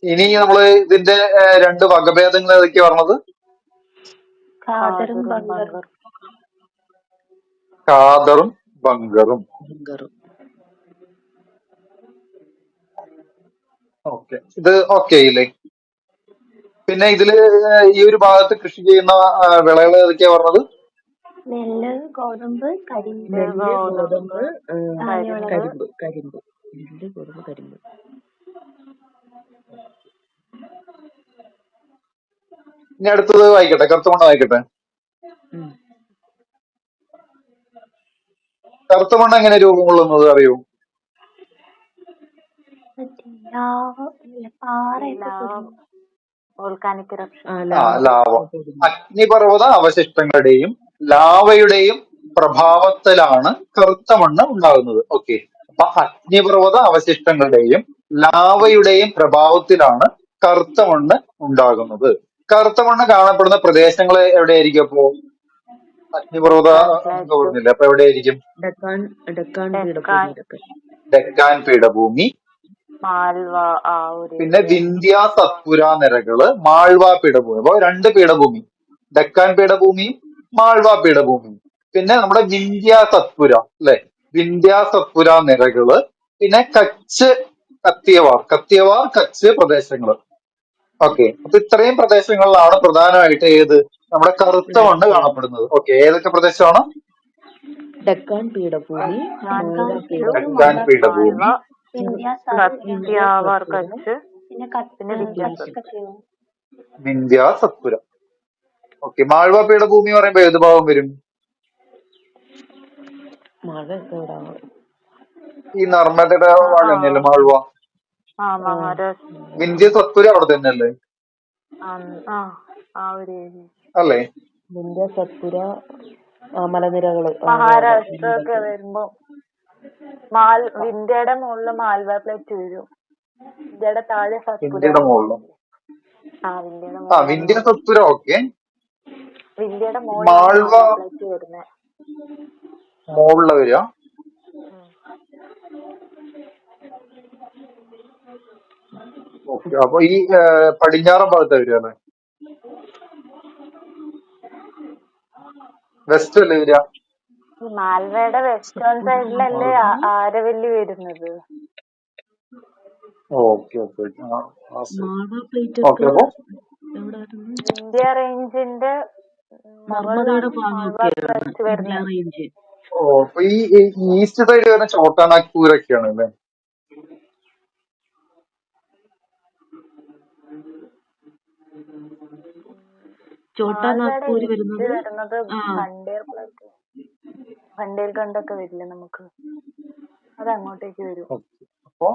ഇനി നമ്മള് ഇതിന്റെ രണ്ട് വകഭേദങ്ങൾ ഏതൊക്കെയാ പറഞ്ഞത്? ഖാദറും ബംഗറും. ബംഗറും. ഓക്കെ, ഇത് ഓക്കെ ഇല്ലേ? പിന്നെ ഇതില് ഈ ഒരു ഭാഗത്ത് കൃഷി ചെയ്യുന്ന വിളകൾ ഏതൊക്കെയാ പറഞ്ഞത്? നെല്ല്, ഗോതമ്പ്, കരിമ്പ്, നെല്ല്, ഗോതമ്പ്, ധാന്യവിളകൾ. കരിമ്പ്. നെല്ല്, ഗോതമ്പ്, കരിമ്പ്. ഇനി അടുത്തത് വായിക്കട്ടെ, കറുത്തമണ്ണ് വായിക്കട്ടെ. ഉം. കറുത്തമണ്ണ് എങ്ങനെ രൂപം കൊള്ളുന്നത് അറിയോ? മറ്റേ പാറയൊക്കെ ലാവ പൊടിഞ്ഞു. Volcanic eruption. ലാവ. അഗ്നിപർവ്വത അവശിഷ്ടങ്ങളുടെയും ലാവയുടെയും പ്രഭാവത്തിലാണ് കറുത്ത മണ്ണ് ഉണ്ടാകുന്നത്. ഓക്കെ, അപ്പൊ അഗ്നിപർവ്വത അവശിഷ്ടങ്ങളുടെയും ലാവയുടെയും പ്രഭാവത്തിലാണ് കറുത്ത മണ്ണ് ഉണ്ടാകുന്നത്. കറുത്ത മണ്ണ് കാണപ്പെടുന്ന പ്രദേശങ്ങൾ എവിടെയായിരിക്കും? അപ്പോ അഗ്നിപർവ്വത എന്നൊക്കെ പറഞ്ഞില്ലേ, അപ്പൊ എവിടെയായിരിക്കും? ഡെക്കാൻ ഡെക്കാൻ, ഡെക്കാൻ പീഠഭൂമി, മാൽവ, ആ ഒരു പിന്നെ ഏരിയ. വിന്ധ്യ സത്പുര നിരകള്, മാൾവ പീഠഭൂമി. അപ്പൊ 2 പീഠഭൂമി, ഡെക്കാൻ പീഠഭൂമിയും മാൾവ പീഠഭൂമിയും. പിന്നെ നമ്മുടെ വിന്ധ്യ സത്പുര അല്ലെ, വിന്ധ്യ സത്പുര നിരകള്, പിന്നെ കച്ച്, കത്തിയവാർ കച്ച് പ്രദേശങ്ങള്. ഓക്കെ, അപ്പൊ ഇത്രയും പ്രദേശങ്ങളിലാണ് പ്രധാനമായിട്ട് ഏത് നമ്മുടെ കറുത്ത മണ്ണ് കാണപ്പെടുന്നത്. ഓക്കെ, ഏതൊക്കെ പ്രദേശമാണ്? ഡെക്കാൻ പീഠഭൂമി, മാൾവ പീഠഭൂമി, ഡെക്കാൻ പീഠഭൂമി, മാൽവ, വിന്ധ്യ കത്തിയാവാർ കച്ച്, പിന്നെ പിന്നെ വിന്ധ്യാസ. വിന്ധ്യ സത്പുര. ഓക്കെ, മാൾവ പീഠഭൂമി പറയുമ്പോ ഏത് ഭാഗം വരും? മാൾവ എവിടെ? ഈ നർമ്മദയുടെ ഭാഗം തന്നെയല്ലേ മാൾവ? ആ മഹാരാഷ്ട്ര. വിന്ധ്യ സത്പുര അവിടെ തന്നെയല്ലേ? ആ ഒരു ഏരിയ. അല്ലേ? വിന്ധ്യ സത്പുര മലനിരകള്. മഹാരാഷ്ട്ര ഒക്കെ വരുമ്പോ വിന്ധ്യയുടെ മുകളില് മാൽവ പ്ലേറ്റ് വരും. ഇന്ത്യയുടെ താഴെ സത്പുര. വിന്ധ്യയുടെ മുകളിലും. വിന്ധ്യയുടെ വിന്ധ്യ സത്പുര. ഓക്കെ, വിന്ധ്യയുടെ മാൾവ പ്ലേറ്റ് വരുന്നത്. മുകളില് വരിക. ഓക്കെ, അപ്പൊ ഈ പടിഞ്ഞാറൻ ഭാഗത്ത് വരിക അല്ലേ? വെസ്റ്റ് അല്ലേ വരിക? മാൽവയുടെ വെസ്റ്റേൺ സൈഡിലല്ലേ ആരവല്ലി വരുന്നത്. Okay okay Malwa plate okay, അപ്പൊ ഇന്ത്യ റേഞ്ചിന്റെ നർമ്മദയുടെ ഭാഗമൊക്കെയാണ് വരുന്ന. റേഞ്ച്. അപ്പൊ ഈ ഈസ്റ്റ് സൈഡ് വരുന്ന ഛോട്ടാ നാഗ്പൂരൊക്കെയാണ് അല്ലേ? ഛോട്ടാ നാഗ്പൂർ വരുന്നത് ബണ്ടേൽഖണ്ഡൊക്കെ വരില്ല നമുക്ക്, അത് അങ്ങോട്ടേക്ക് വരും. അപ്പൊ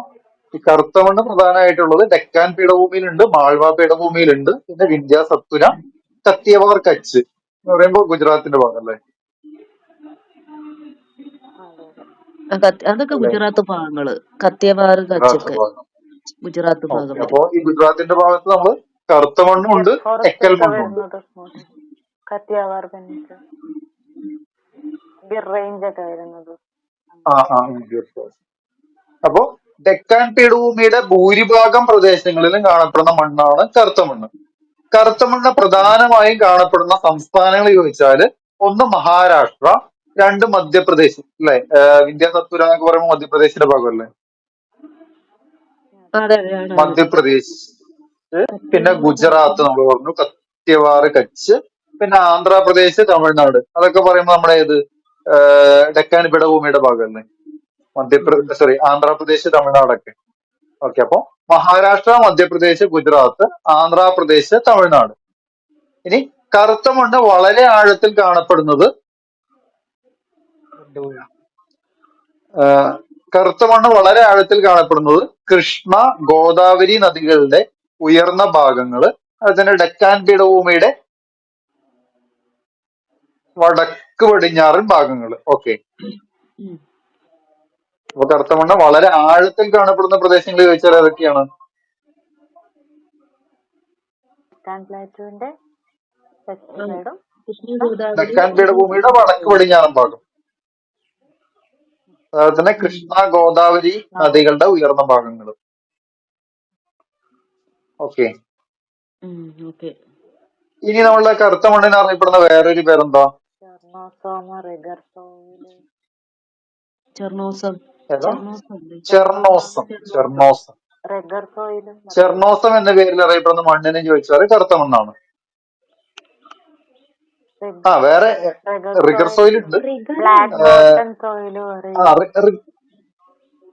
ഈ കറുത്ത മണ്ണ് പ്രധാനമായിട്ടുള്ളത് ഡെക്കാൻ പീഠഭൂമിയിലുണ്ട്, മാൾവ പീഠഭൂമിയിലുണ്ട്, പിന്നെ വിന്ധ്യ സത്പുര, കത്തിയവാർ കച്ച് എന്ന് പറയുമ്പോ ഗുജറാത്തിന്റെ ഭാഗം അല്ലേ? അതൊക്കെ ഗുജറാത്ത് ഭാഗങ്ങള്. കത്തിയവാർ കച്ചൊക്കെ ഗുജറാത്ത് ഭാഗം. അപ്പൊ ഈ ഗുജറാത്തിന്റെ ഭാഗത്ത് നമ്മള് കറുത്ത മണ്ണുണ്ട്, എക്കൽ മണ്ണുണ്ട്. കത്തിയവാർ റേഞ്ച് ഒക്കെ വരുന്നത്. അപ്പൊ ഡെക്കാൻ പീഠഭൂമിയുടെ ഭൂരിഭാഗം പ്രദേശങ്ങളിലും കാണപ്പെടുന്ന മണ്ണാണ് കറുത്ത മണ്ണ്. കറുത്ത മണ്ണ് പ്രധാനമായും കാണപ്പെടുന്ന സംസ്ഥാനങ്ങൾ ചോദിച്ചാല് 1 മഹാരാഷ്ട്ര, 2 മധ്യപ്രദേശ് അല്ലെ? വിന്ധ്യ സത്പുര എന്നൊക്കെ പറയുമ്പോൾ മധ്യപ്രദേശിന്റെ ഭാഗമല്ലേ? മധ്യപ്രദേശ്, പിന്നെ ഗുജറാത്ത് നമ്മൾ പറഞ്ഞു, കത്തിയവാർ കച്ച്, പിന്നെ ആന്ധ്രാപ്രദേശ്, തമിഴ്നാട്. അതൊക്കെ പറയുമ്പോൾ നമ്മുടെ ഏത് ഡെക്കാൻ പീഠഭൂമിയുടെ ഭാഗമല്ലേ? ആന്ധ്രാപ്രദേശ്, തമിഴ്നാടൊക്കെ. ഓക്കെ, അപ്പൊ മഹാരാഷ്ട്ര, മധ്യപ്രദേശ്, ഗുജറാത്ത്, ആന്ധ്രാപ്രദേശ്, തമിഴ്നാട്. ഇനി കറുത്ത മണ്ണ് വളരെ ആഴത്തിൽ കാണപ്പെടുന്നത് കൃഷ്ണ, ഗോദാവരി നദികളുടെ ഉയർന്ന ഭാഗങ്ങള്, അതുതന്നെ ഡെക്കാൻ പീഠഭൂമിയുടെ വടക്ക് പടിഞ്ഞാറൻ ഭാഗങ്ങള്. ഓക്കെ, അപ്പൊ കറുത്ത മണ്ണ് വളരെ ആഴത്തിൽ കാണപ്പെടുന്ന പ്രദേശങ്ങൾ ചോദിച്ചാൽ ഏതൊക്കെയാണ്? ഡെക്കാൻ പീഠഭൂമിയുടെ വടക്ക് പടിഞ്ഞാറൻ ഭാഗം, അതുപോലെ തന്നെ കൃഷ്ണ, ഗോദാവരി നദികളുടെ ഉയർന്ന ഭാഗങ്ങൾ. ഓക്കെ, ഇനി നമ്മളെ കറുത്ത മണ്ണിന് അറിയപ്പെടുന്ന വേറൊരു പേരെന്താ? ചെർണോസം ഏതാ? ചെർണോസം അല്ലേ? ചെർണോസം. ചെർണോസം ചെർണോസം. റെഗർ സോയിലും മറ്റേ ചെർണോസം എന്ന പേരിൽ അറിയപ്പെടുന്ന മണ്ണിനെ ചോദിച്ചാൽ കറുത്ത മണ്ണാണ്. ആ വേറെ റെഗർ റിഗർ സോയിൽ, സോയിൽ ഉണ്ട്. റിഗർ ബ്ലാക്ക് ബോട്ടം സോയില് ആ പറയും.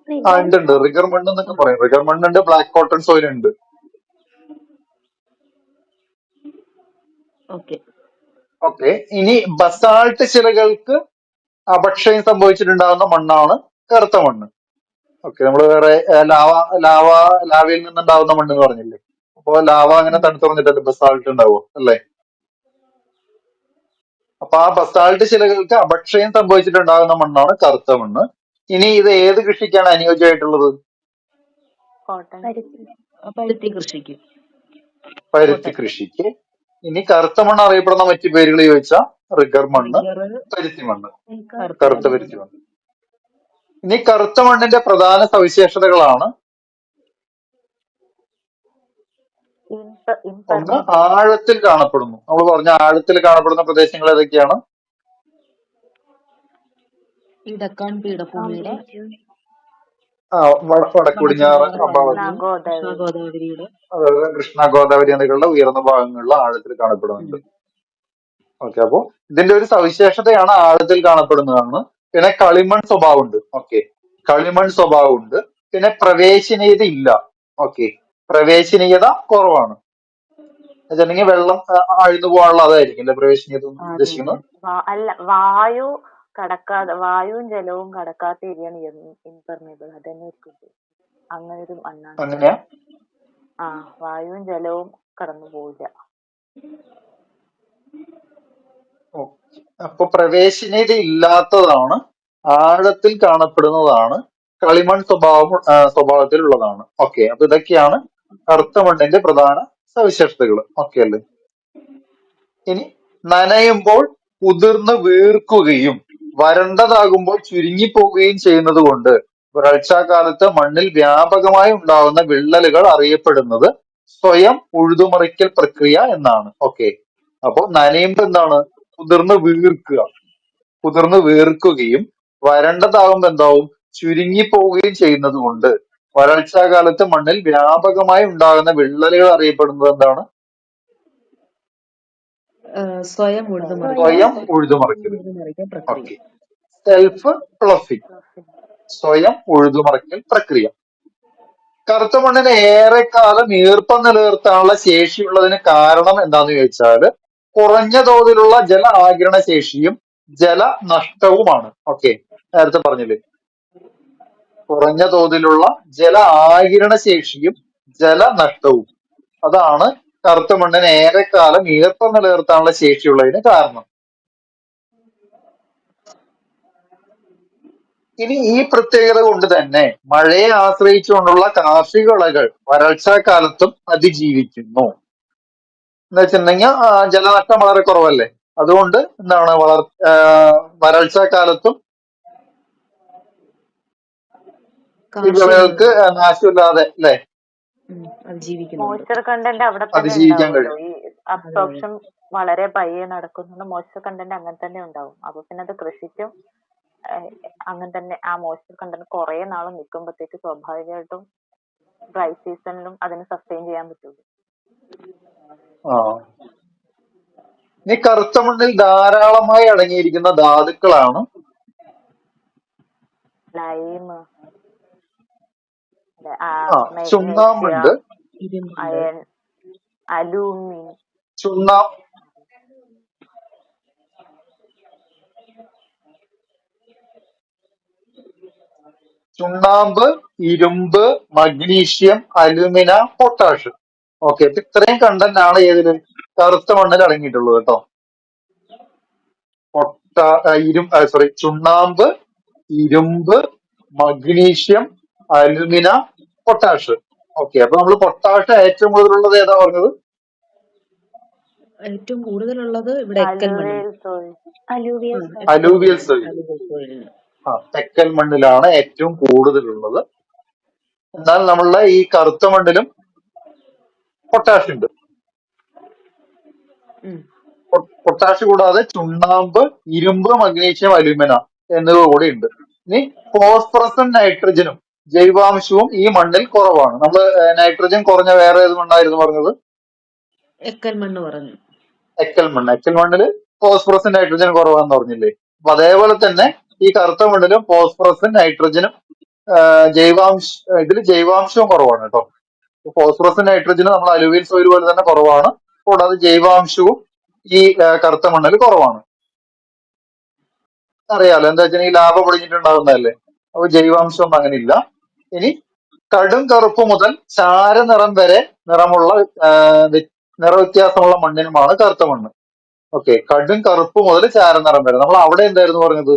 റിഗർ ഉണ്ട് റിഗർ മണ്ണ് എന്നൊക്കെ പറയും. റിഗർ മണ്ണുണ്ട്, ബ്ലാക്ക് കോട്ടൺ സോയിൽ ഉണ്ട്. ഓക്കെ. ഓക്കെ. ഇനി ബസാൾട്ട് ശിലകൾക്ക് അപക്ഷയം സംഭവിച്ചിട്ടുണ്ടാകുന്ന മണ്ണാണ് കറുത്ത മണ്ണ്. ഓക്കെ. നമ്മൾ വേറെ ലാവയിൽ നിന്നുണ്ടാവുന്ന മണ്ണ് എന്ന് പറഞ്ഞില്ലേ. അപ്പൊ ലാവ അങ്ങനെ തണുത്തുറഞ്ഞിട്ടല്ലേ ബസാൾട്ട് ഉണ്ടാവുക അല്ലേ? അപ്പൊ ആ ബസാൾട്ട് ശിലകൾക്ക് അപക്ഷയം സംഭവിച്ചിട്ടുണ്ടാകുന്ന മണ്ണാണ് കറുത്ത മണ്ണ്. ഇനി ഇത് ഏത് കൃഷിക്കാണ് അനുയോജ്യമായിട്ടുള്ളത്? കോട്ടൺ. പരുത്തി കൃഷിക്ക്. പരുത്തി കൃഷിക്ക്. ഇനി കറുത്ത മണ്ണ് അറിയപ്പെടുന്ന മറ്റു പേരുകൾ ചോദിച്ചാൽ റിഗർ മണ്ണ്, പരുത്തി മണ്ണ്, കറുത്ത പരുത്തി മണ്ണ്. ഇനി കറുത്ത മണ്ണിന്റെ പ്രധാന സവിശേഷതകളാണ് ഒന്ന് ആഴത്തിൽ കാണപ്പെടുന്നു. നമ്മൾ പറഞ്ഞ ആഴത്തിൽ കാണപ്പെടുന്ന പ്രദേശങ്ങൾ ഏതൊക്കെയാണ്? ഈ ഡക്കാൻ പീഠഭൂമിയുടെ വടക്ക് പടിഞ്ഞാറ് ഗോദാവരിയുടെ അതായത് കൃഷ്ണ ഗോദാവരി നദികളുടെ ഉയർന്ന ഭാഗങ്ങളിൽ ആഴത്തിൽ കാണപ്പെടുന്നുണ്ട്. ഓക്കെ. അപ്പോ ഇതിന്റെ ഒരു സവിശേഷതയാണ് ആഴത്തിൽ കാണപ്പെടുന്നതാണ്. പിന്നെ കളിമൺ സ്വഭാവം ഉണ്ട്. ഓക്കെ. കളിമൺ സ്വഭാവം ഉണ്ട്. പിന്നെ പ്രവേശനീയത ഇല്ല. ഓക്കെ. പ്രവേശനീയത കുറവാണ്. വെച്ചിട്ടുണ്ടെങ്കിൽ വെള്ളം ആഴ്ന്നു പോകാനുള്ള അതായിരിക്കും അല്ലെ പ്രവേശനീയത ഉദ്ദേശിക്കുന്നത്? അല്ല, വായു കടക്കാതെ, വായുവും ജലവും കടക്കാത്ത ഏരിയയാണ് ഇംപെർമേബിൾ. അതന്നെ അങ്ങനെ ഒരു മണ്ണാണ്. അങ്ങനെയാ? ആ, വായുവും ജലവും കടന്നു പോവില്ല. അപ്പൊ പ്രവേശനീയത ഇല്ലാത്തതാണ്, ആഴത്തിൽ കാണപ്പെടുന്നതാണ്, കളിമൺ സ്വഭാവത്തിലുള്ളതാണ്. ഓക്കെ. അപ്പൊ ഇതൊക്കെയാണ് കറുത്ത മണ്ണിന്റെ പ്രധാന സവിശേഷതകൾ. ഓക്കെ അല്ലേ? ഇനി നനയുമ്പോൾ കുതിർന്ന് വീർക്കുകയും വരണ്ടതാകുമ്പോൾ ചുരുങ്ങിപ്പോവുകയും ചെയ്യുന്നത് കൊണ്ട് വരൾച്ചാക്കാലത്ത് മണ്ണിൽ വ്യാപകമായി ഉണ്ടാകുന്ന വിള്ളലുകൾ അറിയപ്പെടുന്നത് സ്വയം ഉഴുതുമറിക്കൽ പ്രക്രിയ എന്നാണ്. ഓക്കെ. അപ്പൊ നനയുമ്പോ എന്താണ്? കുതിർന്ന് വീർക്കുകയും വരണ്ടതാകുമ്പോ എന്താവും? ചുരുങ്ങിപ്പോവുകയും ചെയ്യുന്നത് കൊണ്ട് വരൾച്ചാകാലത്ത് മണ്ണിൽ വ്യാപകമായി ഉണ്ടാകുന്ന വിള്ളലുകൾ അറിയപ്പെടുന്നത് എന്താണ്? സ്വയം ഉഴുതുമറിക്കൽ. ഓക്കെ. സെൽഫ് പ്ലഫിംഗ്, സ്വയം ഉഴുതുമറിക്കൽ പ്രക്രിയ. കറുത്ത മണ്ണിന് ഏറെക്കാലം ഈർപ്പം നിലനിർത്താനുള്ള ശേഷിയുള്ളതിന് കാരണം എന്താന്ന് ചോദിച്ചാല് കുറഞ്ഞ തോതിലുള്ള ജല ആഗിരണ ശേഷിയും ജലനഷ്ടവുമാണ്. ഓക്കെ. നേരത്തെ പറഞ്ഞില്ലേ, കുറഞ്ഞ തോതിലുള്ള ജല ആഗിരണ ശേഷിയും ജലനഷ്ടവും അതാണ് കറുത്ത മണ്ണിന് ഏറെക്കാലം ഈർപ്പം നിലനിർത്താനുള്ള ശേഷിയുള്ളതിന് കാരണം. ഇനി ഈ പ്രത്യേകത കൊണ്ട് തന്നെ മഴയെ ആശ്രയിച്ചുകൊണ്ടുള്ള കാർഷിക വിളകൾ വരൾച്ചാക്കാലത്തും അതിജീവിക്കുന്നു. എന്ന് വെച്ചിട്ടുണ്ടെങ്കിൽ ജലനഷ്ടം വളരെ കുറവല്ലേ, അതുകൊണ്ട് എന്താണ് വരൾച്ചാക്കാലത്തും ഈ വിളകൾക്ക് നാശമില്ലാതെ അല്ലെ മോയ്സ്ചർ കണ്ടന്റ് അവിടെ തന്നെ അതിജീവിക്കാൻ ഉണ്ടാവുമല്ലോ. കഴിയും. ഈ അബ്സോർപ്ഷൻ വളരെ പയ്യെ നടക്കുന്നുണ്ട്. മോയ്സ്ചർ കണ്ടന്റ് അങ്ങനെ തന്നെ ഉണ്ടാവും. അപ്പൊ പിന്നെ അത് കൃഷിക്കും അങ്ങനെ തന്നെ ആ മോയ്സ്ചർ കണ്ടന്റ് കുറെ നാൾ നിൽക്കുമ്പോഴത്തേക്ക് സ്വാഭാവികമായിട്ടും ഡ്രൈ സീസണിലും അതിന് സസ്റ്റെയിൻ ചെയ്യാൻ പറ്റുള്ളൂ. ഈ കറുത്ത മണ്ണിൽ ധാരാളമായി അടങ്ങിയിരിക്കുന്ന ധാതുക്കളാണ് ലൈം, ചുണ്ണാമ്പുണ്ട്, അയൺ, അലൂമിൻ, ചുണ്ണാമ്പ്, ഇരുമ്പ്, മഗ്നീഷ്യം, അലുമിന, പൊട്ടാഷ്. ഓക്കെ. അപ്പൊ ഇത്രയും കണ്ടന്റ് ആണ് ഏതില്? കറുത്ത മണ്ണിൽ അടങ്ങിയിട്ടുള്ളത് കേട്ടോ. ചുണ്ണാമ്പ്, ഇരുമ്പ്, മഗ്നീഷ്യം, അലുമിന, പൊട്ടാഷ്. ഓക്കെ. അപ്പൊ നമ്മൾ പൊട്ടാഷ് ഏറ്റവും കൂടുതലുള്ളത് ഏതാ പറഞ്ഞത്? ഏറ്റവും കൂടുതലുള്ളത് ഇവിടെ അലൂവിയൽ സോയിൽ. തെക്കൽ മണ്ണിലാണ് ഏറ്റവും കൂടുതലുള്ളത്. എന്നാൽ നമ്മളുടെ ഈ കറുത്ത മണ്ണിലും പൊട്ടാഷ് ഉണ്ട്. പൊട്ടാഷ് കൂടാതെ ചുണ്ണാമ്പ്, ഇരുമ്പ്, മഗ്നീഷ്യം, അലുമിന എന്നിവ കൂടെ ഉണ്ട്. ഇനി ഫോസ്ഫറസും നൈട്രജനും ജൈവാംശവും ഈ മണ്ണിൽ കുറവാണ്. നമ്മൾ നൈട്രജൻ കുറഞ്ഞ വേറെ ഏത് മണ്ണായിരുന്നു പറഞ്ഞത്? എക്കൽ മണ്ണ് പറഞ്ഞു. എക്കൽ മണ്ണ്. എക്കൽ മണ്ണിൽ ഫോസ്ഫറസും നൈട്രജനും കുറവാന്ന് പറഞ്ഞില്ലേ? അപ്പൊ അതേപോലെ തന്നെ ഈ കറുത്ത മണ്ണിലും ഫോസ്ഫറസും നൈട്രജനും ഇതിൽ ജൈവാംശവും കുറവാണ് കേട്ടോ. ഫോസ്ഫറസും നൈട്രജനും നമ്മൾ അലുവിയൽ സോയിൽ പോലെ തന്നെ കുറവാണ്. കൂടാതെ ജൈവാംശവും ഈ കറുത്ത മണ്ണിൽ കുറവാണ്. അറിയാലോ, എന്താ വെച്ചാൽ ഈ ലാഭ പൊളിഞ്ഞിട്ടുണ്ടാകുന്നതല്ലേ. അപ്പൊ ജൈവാംശം ഒന്നും അങ്ങനെ ഇല്ല. ഇനി കടും കറുപ്പ് മുതൽ ചാരനിറം വരെ നിറമുള്ള നിറവ്യത്യാസമുള്ള മണ്ണിനുമാണ് കറുത്ത മണ്ണ്. ഓക്കെ, കടും കറുപ്പ് മുതൽ ചാരനിറം വരെ. നമ്മൾ അവിടെ എന്തായിരുന്നു പറഞ്ഞത്?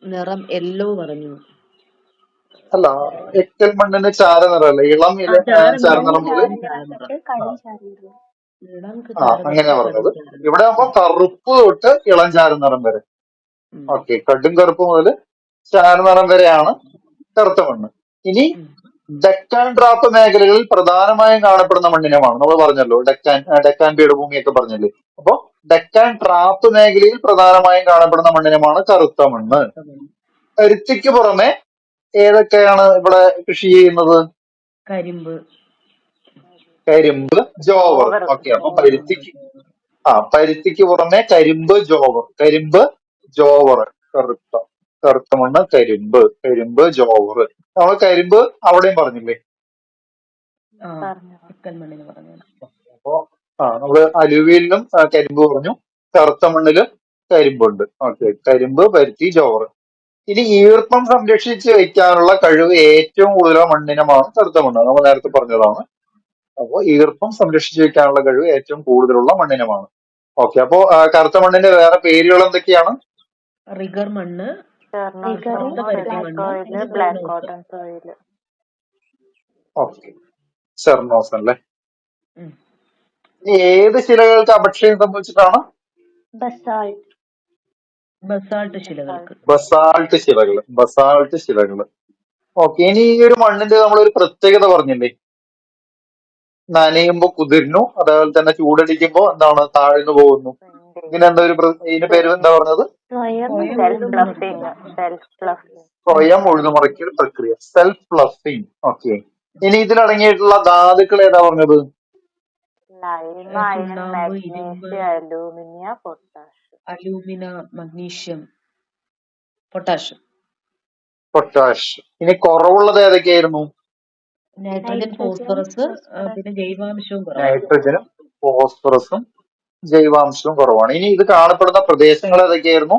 നിറം യെല്ലോ പറഞ്ഞു. അല്ല, എക്കൽ മണ്ണിന് ചാരനിറമല്ല, ഇളം ചാരനിറം മുതൽ അങ്ങനെയാ പറഞ്ഞത്. ഇവിടെ ആകുമ്പോ കറുപ്പ് തൊട്ട് ഇളം ചാരനിറം വരെ. ഓക്കെ, കടും കറുപ്പ് മുതൽ ചാരനിറം വരെയാണ് കറുത്ത മണ്ണ്. ഇനി ഡെക്കാൻ ഡ്രാപ്പ് മേഖലകളിൽ പ്രധാനമായും കാണപ്പെടുന്ന മണ്ണിനമാണ് നമ്മൾ പറഞ്ഞല്ലോ, ഡെക്കാൻ പീഠഭൂമിയൊക്കെ പറഞ്ഞല്ലേ. അപ്പൊ ഡെക്കാൻ ട്രാപ്പ് മേഖലയിൽ പ്രധാനമായും കാണപ്പെടുന്ന മണ്ണിനമാണ് കറുത്ത മണ്ണ്. പരുത്തിക്ക് പുറമെ ഏതൊക്കെയാണ് ഇവിടെ കൃഷി ചെയ്യുന്നത്? കരിമ്പ്, ജോവർ. ഓക്കെ, അപ്പൊ പരുത്തിക്ക് പുറമെ കരിമ്പ്, ജോവർ. കറുത്ത മണ്ണ്, കരിമ്പ്, ജോവർ. നമ്മൾ കരിമ്പ് അവിടെയും പറഞ്ഞില്ലേ? അപ്പൊ നമ്മള് അലുവിയലിലും കരിമ്പ് പറഞ്ഞു, കറുത്ത മണ്ണിലും കരിമ്പുണ്ട്. ഓക്കെ, കരിമ്പ്, പരുത്തി, ജോവർ. ഇനി ഈർപ്പം സംരക്ഷിച്ച് വെക്കാനുള്ള കഴിവ് ഏറ്റവും കൂടുതലുള്ള മണ്ണിനമാണ് കറുത്ത മണ്ണ്. നമ്മൾ നേരത്തെ പറഞ്ഞതാണ്. അപ്പോൾ ഈർപ്പം സംരക്ഷിച്ച് വെക്കാനുള്ള കഴിവ് ഏറ്റവും കൂടുതലുള്ള മണ്ണിനമാണ്. ഓക്കെ, അപ്പോ കറുത്ത മണ്ണിന്റെ വേറെ പേരുകൾ എന്തൊക്കെയാണ്? റിഗർ മണ്ണ്, ഓക്കെ, ചെർണോസ് അല്ലേ. ഏത് ശിലകൾക്ക് അപക്ഷയം സംഭവിച്ചിട്ടാണ്? ബസാൾട്ട് ശിലകൾ. ഓക്കെ, ഇനി ഈ ഒരു മണ്ണിന്റെ നമ്മളൊരു പ്രത്യേകത പറഞ്ഞില്ലേ, നനയുമ്പോ കുതിർന്നു, അതേപോലെ തന്നെ ചൂടടിക്കുമ്പോ എന്താണ്, താഴ്ന്നു പോകുന്നു. ഇങ്ങനെ എന്താ ഇതിന്റെ പേര് എന്താ പറഞ്ഞത്? സ്വയം ഉഴുതുമറിക്കൽ പ്രക്രിയ, സെൽഫ് ഫ്ലഫിങ്. ഓക്കെ, ഇനി ഇതിലടങ്ങിയിട്ടുള്ള ധാതുക്കൾ ഏതാ പറഞ്ഞത്? Alumina, magnesium, potash. ഇനി കുറവുള്ളത് ഏതൊക്കെയായിരുന്നു? നൈട്രജൻ, ഫോസ്ഫറസ്, പിന്നെ ജൈവാംശവും നൈട്രജനും ഫോസ്ഫറസും ജൈവാംശവും കുറവാണ്. ഇനി ഇത് കാണപ്പെടുന്ന പ്രദേശങ്ങൾ ഏതൊക്കെയായിരുന്നു?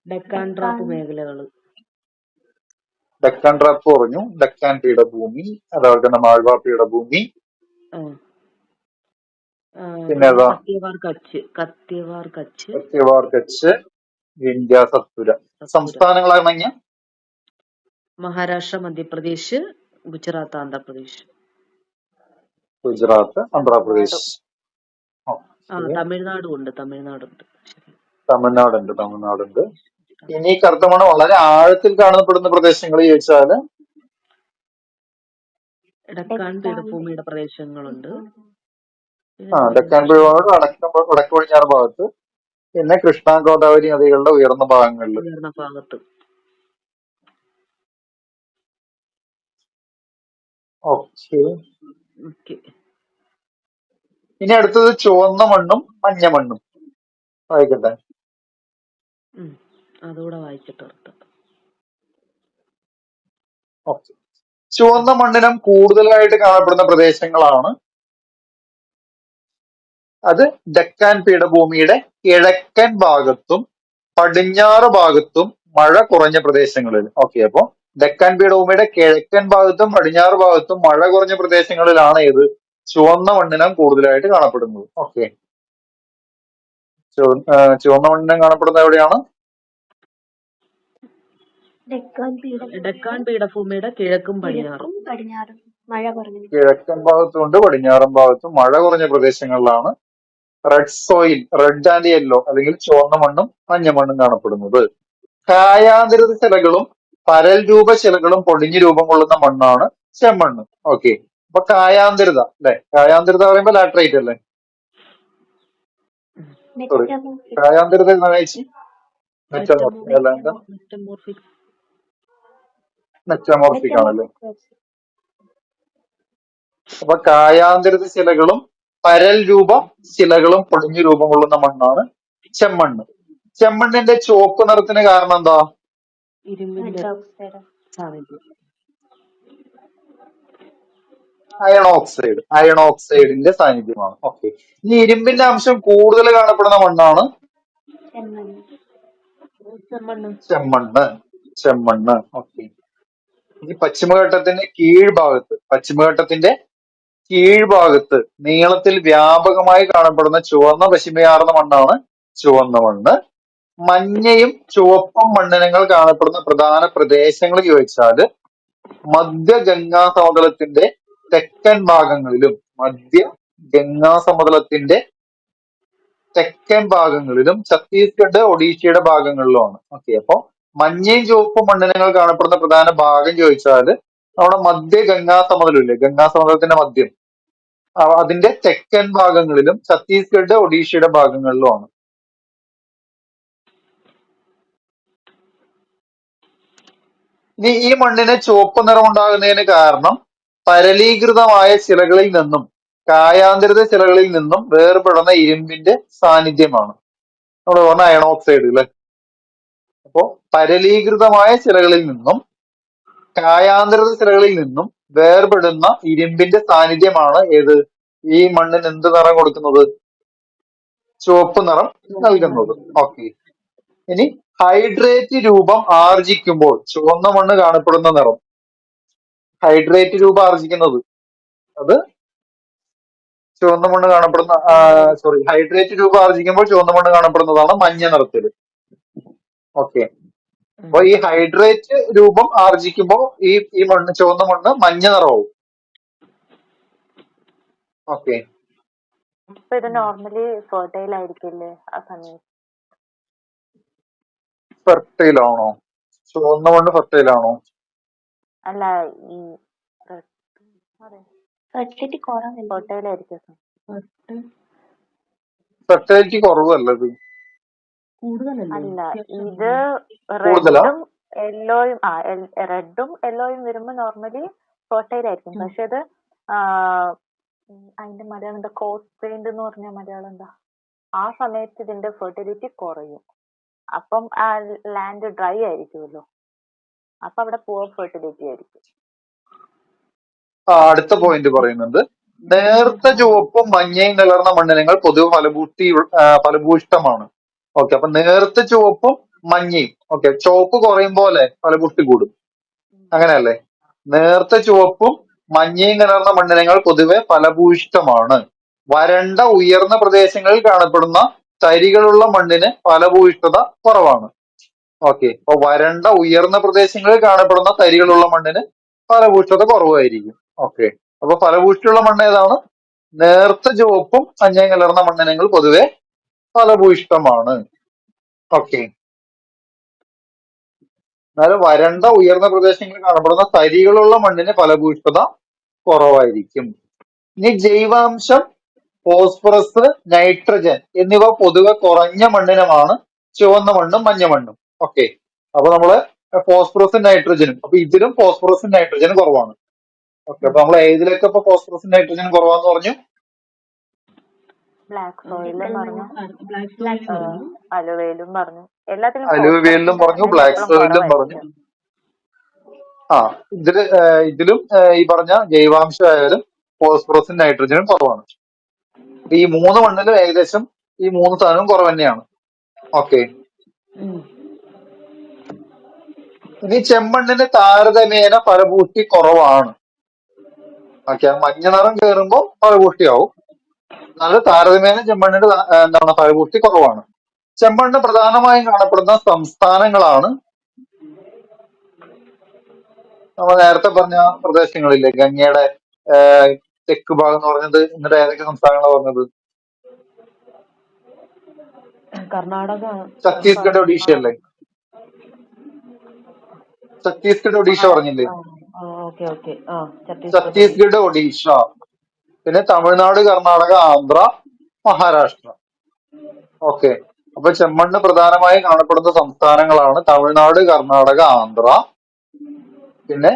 ഡെക്കാൻ ഡ്രാപ്പ് മേഖലകള്. ഡെക്കാൻ ഡ്രാപ്പ് പറഞ്ഞു, ഡെക്കാൻ പീഠഭൂമി, അതുപോലെ തന്നെ മാൾവാ പീഠഭൂമി, പിന്നെ കത്തിയവാർ കച്ച്, വിന്ധ്യ സത്പുര. സംസ്ഥാനങ്ങളാണെങ്കിൽ മഹാരാഷ്ട്ര, മധ്യപ്രദേശ്, ഗുജറാത്ത്, ആന്ധ്രാപ്രദേശ്. തമിഴ്നാടുണ്ട്. ഇനി കറുത്ത മണ്ണ് വളരെ ആഴത്തിൽ കാണപ്പെടുന്ന പ്രദേശങ്ങൾ ചോദിച്ചാല് ഡെക്കാൻ പീഠഭൂമിയുടെ പ്രദേശങ്ങളുണ്ട്. ഡെക്കാൻ പീഠഭൂമിയുടെ വടക്ക് പടിഞ്ഞാറ് ഭാഗത്ത്, പിന്നെ കൃഷ്ണ ഗോദാവരി നദികളുടെ ഉയർന്ന ഭാഗങ്ങളിൽ. ഓക്കെ, ഇനി അടുത്തത് ചുവന്ന മണ്ണും മഞ്ഞ മണ്ണും. വായിക്കട്ടെ. അതുകൂടെ വായിച്ചിട്ട്. ഓക്കെ, ചുവന്ന മണ്ണിനം കൂടുതലായിട്ട് കാണപ്പെടുന്ന പ്രദേശങ്ങളാണ് അത് ഡെക്കാൻ പീഠഭൂമിയുടെ കിഴക്കൻ ഭാഗത്തും പടിഞ്ഞാറ് ഭാഗത്തും മഴ കുറഞ്ഞ പ്രദേശങ്ങളിൽ. ഓക്കെ, അപ്പൊ ഡെക്കാൻ പീഠഭൂമിയുടെ കിഴക്കൻ ഭാഗത്തും പടിഞ്ഞാറ് ഭാഗത്തും മഴ കുറഞ്ഞ പ്രദേശങ്ങളിലാണ് ഏത് ചുവന്ന മണ്ണിനം കൂടുതലായിട്ട് കാണപ്പെടുന്നത്. ഓക്കെ, ചുവന്ന മണ്ണിനം കാണപ്പെടുന്നത് എവിടെയാണ്? ഡെക്കാൻ പീഠഭൂമിയുടെ കിഴക്കും പടിഞ്ഞാറും. കിഴക്കൻ ഭാഗത്തുണ്ട്, പടിഞ്ഞാറൻ ഭാഗത്തും മഴ കുറഞ്ഞ പ്രദേശങ്ങളിലാണ് red soil, red and yellow അല്ലെങ്കിൽ ചുവന്ന മണ്ണും മഞ്ഞ മണ്ണും കാണപ്പെടുന്നത്. കായാന്തരിത ശിലകളും പരൽ രൂപ ശിലകളും പൊടിഞ്ഞു രൂപം കൊള്ളുന്ന മണ്ണാണ് ചെമ്മണ്ണ്. ഓക്കെ, അപ്പൊ കായാന്തരിത അല്ലെ, കായാന്തരിത പറയുമ്പോ ലാറ്ററൈറ്റ് അല്ലേ, സോറി, കായാന്തരിത മെറ്റമോർഫിക് ആണല്ലേ. മെറ്റമോർഫോസിസ്. അപ്പൊ കായാന്തരിത ശിലകളും പരൽ രൂപ ശിലകളും പൊടിഞ്ഞു രൂപം കൊള്ളുന്ന മണ്ണാണ് ചെമ്മണ്ണ്. ചെമ്മണ്ണിന്റെ ചുവപ്പ് നിറത്തിന് കാരണം എന്താ? ഇരുമ്പിന്റെ ഹൈഡ്രോക്സൈഡ്. സാന്നിധ്യം. അയൺ ഓക്സൈഡിന്റെ സാന്നിധ്യമാണ്. ഓക്കെ. ഇനി ഇരുമ്പിന്റെ അംശം കൂടുതൽ കാണപ്പെടുന്ന മണ്ണാണ് ചെമ്മണ്ണ്. ചെമ്മണ്ണ്. ചെമ്മണ്ണ്. ഓക്കെ. ഇനി പശ്ചിമഘട്ടത്തിന്റെ കീഴ്ഭാഗത്ത് നീളത്തിൽ വ്യാപകമായി കാണപ്പെടുന്ന ചുവന്ന പശിമയാർന്ന മണ്ണാണ് ചുവന്ന മണ്ണ്. മഞ്ഞയും ചുവപ്പും മണ്ണിനങ്ങൾ കാണപ്പെടുന്ന പ്രധാന പ്രദേശങ്ങൾ ചോദിച്ചാല് മധ്യ ഗംഗാ സമതലത്തിന്റെ തെക്കൻ ഭാഗങ്ങളിലും ഛത്തീസ്ഗഡ് ഒഡീഷയുടെ ഭാഗങ്ങളിലുമാണ്. ഓക്കെ. അപ്പൊ മഞ്ഞയും ചുവപ്പും മണ്ണിനങ്ങൾ കാണപ്പെടുന്ന പ്രധാന ഭാഗം ചോദിച്ചാല് നമ്മുടെ മധ്യ ഗംഗാ സമതലമില്ലേ, ഗംഗാ സമതലത്തിന്റെ മധ്യം, അതിന്റെ തെക്കൻ ഭാഗങ്ങളിലും ഛത്തീസ്ഗഡ് ഒഡീഷയുടെ ഭാഗങ്ങളിലുമാണ്. ഇനി ഈ മണ്ണിന് ചുവപ്പ് നിറം ഉണ്ടാകുന്നതിന് കാരണം പരലീകൃതമായ ശിലകളിൽ നിന്നും കായാന്തരിത ശിലകളിൽ നിന്നും വേർപെടുന്ന ഇരുമ്പിന്റെ സാന്നിധ്യമാണ്. നമ്മൾ പറഞ്ഞ അയൺ ഓക്സൈഡ് അല്ലെ. അപ്പോ പരലീകൃതമായ ശിലകളിൽ നിന്നും കായാന്തരിത ശിലകളിൽ നിന്നും വേർപെടുന്ന ഇരുമ്പിന്റെ സാന്നിധ്യമാണ് ഏത് ഈ മണ്ണിന് എന്ത് നിറം കൊടുക്കുന്നത്? ചുവപ്പ് നിറം നൽകുന്നത്. ഓക്കെ. ഇനി ഹൈഡ്രേറ്റ് രൂപം ആർജിക്കുമ്പോൾ ചുവന്ന മണ്ണ് കാണപ്പെടുന്ന നിറം, ഹൈഡ്രേറ്റ് രൂപം ആർജിക്കുന്നത് അത് ചുവന്ന മണ്ണ് കാണപ്പെടുന്ന ഹൈഡ്രേറ്റ് രൂപം ആർജിക്കുമ്പോൾ ചുവന്ന മണ്ണ് കാണപ്പെടുന്നതാണ് മഞ്ഞ നിറത്തില്. ഓക്കെ. അപ്പൊ ഈ ഹൈഡ്രേറ്റ് രൂപം ആർജിക്കുമ്പോൾ ഈ മണ്ണ് ചുവന്ന മണ്ണ് മഞ്ഞ നിറമാവും. ഓക്കെ. അപ്പൊ ഇത് നോർമലി ഫെർട്ടൈൽ ആയിരിക്കില്ലേ ആ സമയത്ത്? ഫെർട്ടൈൽ ആണോ? ചുവന്ന മണ്ണ് ഫെർട്ടൈൽ ആണോ? അല്ല, ഈ ഫെർട്ടിലിറ്റി കുറവില്ല, ഫെർട്ടൈൽ ആയിരിക്കും. ഫെർട്ടിലിറ്റി കുറവല്ലത്, അല്ല, ഇത് കൂടുതലാ. റെഡും യെല്ലോയും വരുമ്പോ നോർമലി ഫെർട്ടൈൽ ആയിരിക്കും. പക്ഷെ ഇത് അതിന്റെ മലയാളം എന്താ, കോസ്റ്റ്രെയിൻഡ് എന്ന് പറഞ്ഞ മലയാളം എന്താ, ആ സമയത്ത് ഇതിന്റെ ഫെർട്ടിലിറ്റി കുറയും. അപ്പം ആ ലാൻഡ് ഡ്രൈ ആയിരിക്കുമല്ലോ, അപ്പൊ അവിടെ പുവർ ഫെർട്ടിലിറ്റി ആയിരിക്കും. അടുത്ത പോയിന്റ് പറയുന്നുണ്ട്, നേർത്ത ചുവപ്പും മഞ്ഞയും കലർന്ന മണ്ണിനങ്ങൾ പൊതുവെ ഫലഭൂയിഷ്ടമാണ്. ഓക്കെ. അപ്പൊ നേർത്ത ചുവപ്പും മഞ്ഞയും, ഓക്കെ, ചുവപ്പ് കുറയും പോലെ ഫലപുഷ്ടി കൂടും, അങ്ങനെയല്ലേ? നേർത്ത ചുവപ്പും മഞ്ഞയും കലർന്ന മണ്ണിനങ്ങൾ പൊതുവെ ഫലഭൂയിഷ്ടമാണ്. വരണ്ട ഉയർന്ന പ്രദേശങ്ങളിൽ കാണപ്പെടുന്ന തരികളുള്ള മണ്ണിന് ഫലഭൂയിഷ്ഠത കുറവാണ്. ഓക്കെ. അപ്പൊ വരണ്ട ഉയർന്ന പ്രദേശങ്ങളിൽ കാണപ്പെടുന്ന തരികളുള്ള മണ്ണിന് ഫലഭൂയിഷ്ഠത കുറവായിരിക്കും. ഓക്കെ. അപ്പൊ ഫലഭൂയിഷ്ഠിയുള്ള മണ്ണ് ഏതാണ്? നേർത്ത ചുവപ്പും മഞ്ഞയും കലർന്ന മണ്ണിനങ്ങൾ പൊതുവെ ഫലഭൂയിഷ്ഠമാണ്. ഓക്കെ. എന്നാലും വരണ്ട ഉയർന്ന പ്രദേശങ്ങളിൽ കാണപ്പെടുന്ന തരികളുള്ള മണ്ണിന് ഫലഭൂയിഷ്ഠത കുറവായിരിക്കും. ഇനി ജൈവാംശം, ഫോസ്ഫറസ്, നൈട്രജൻ എന്നിവ പൊതുവെ കുറഞ്ഞ മണ്ണിനമാണ് ചുവന്ന മണ്ണും മഞ്ഞ മണ്ണും. ഓക്കെ. അപ്പൊ നമ്മള് ഫോസ്ഫറസും നൈട്രജനും, അപ്പൊ ഇതിലും ഫോസ്ഫറസും നൈട്രജനും കുറവാണ്. ഓക്കെ. അപ്പൊ നമ്മൾ ഏതിലൊക്കെ ഇപ്പൊ ഫോസ്ഫറസും നൈട്രജനും കുറവാന്ന് പറഞ്ഞു? ബ്ലാക്ക് സോയിലും പറഞ്ഞു, അലുവയിലും പറഞ്ഞു, എല്ലാത്തിലും അലുവയിലും പറഞ്ഞു, ബ്ലാക്ക് സോയിലും പറഞ്ഞു. ഇതിലും ഈ പറഞ്ഞ ജൈവാംശമായാലും ഫോസ്ഫറസും നൈട്രജനും കുറവാണ്. അപ്പൊ ഈ മൂന്ന് മണ്ണിലും ഏകദേശം ഈ മൂന്ന് സാധനവും കുറവ് തന്നെയാണ്. ഓക്കെ. ഇനി ചെമ്മണ്ണിന് താരതമ്യേന ഫലപുഷ്ടി കുറവാണ്. ഓക്കെ. മഞ്ഞ നിറം കയറുമ്പോ ഫലപുഷ്ടിയാവും, എന്നാൽ താരതമ്യേന ചെമ്മണ്ണിന്റെ എന്താണ് ഫലപുഷ്ടി കുറവാണ്. ചെമ്മണ്ണ് പ്രധാനമായും കാണപ്പെടുന്ന സംസ്ഥാനങ്ങളാണ് നമ്മൾ നേരത്തെ പറഞ്ഞ പ്രദേശങ്ങളില്ലേ, ഗംഗയുടെ തെക്ക് ഭാഗം എന്ന് പറഞ്ഞത്. എന്നിട്ട് ഏതൊക്കെ സംസ്ഥാനങ്ങളാണ് പറഞ്ഞത്? കർണാടക, ഛത്തീസ്ഗഡ് ഒഡീഷ അല്ലേ? ഛത്തീസ്ഗഡ് ഒഡീഷ പറഞ്ഞില്ലേ? ഛത്തീസ്ഗഡ് ഒഡീഷ, പിന്നെ തമിഴ്നാട്, കർണാടക, ആന്ധ്ര, മഹാരാഷ്ട്ര. ഓക്കെ. അപ്പൊ ചെമ്മണ്ണ് പ്രധാനമായും കാണപ്പെടുന്ന സംസ്ഥാനങ്ങളാണ് തമിഴ്നാട്, കർണാടക, ആന്ധ്ര, പിന്നെ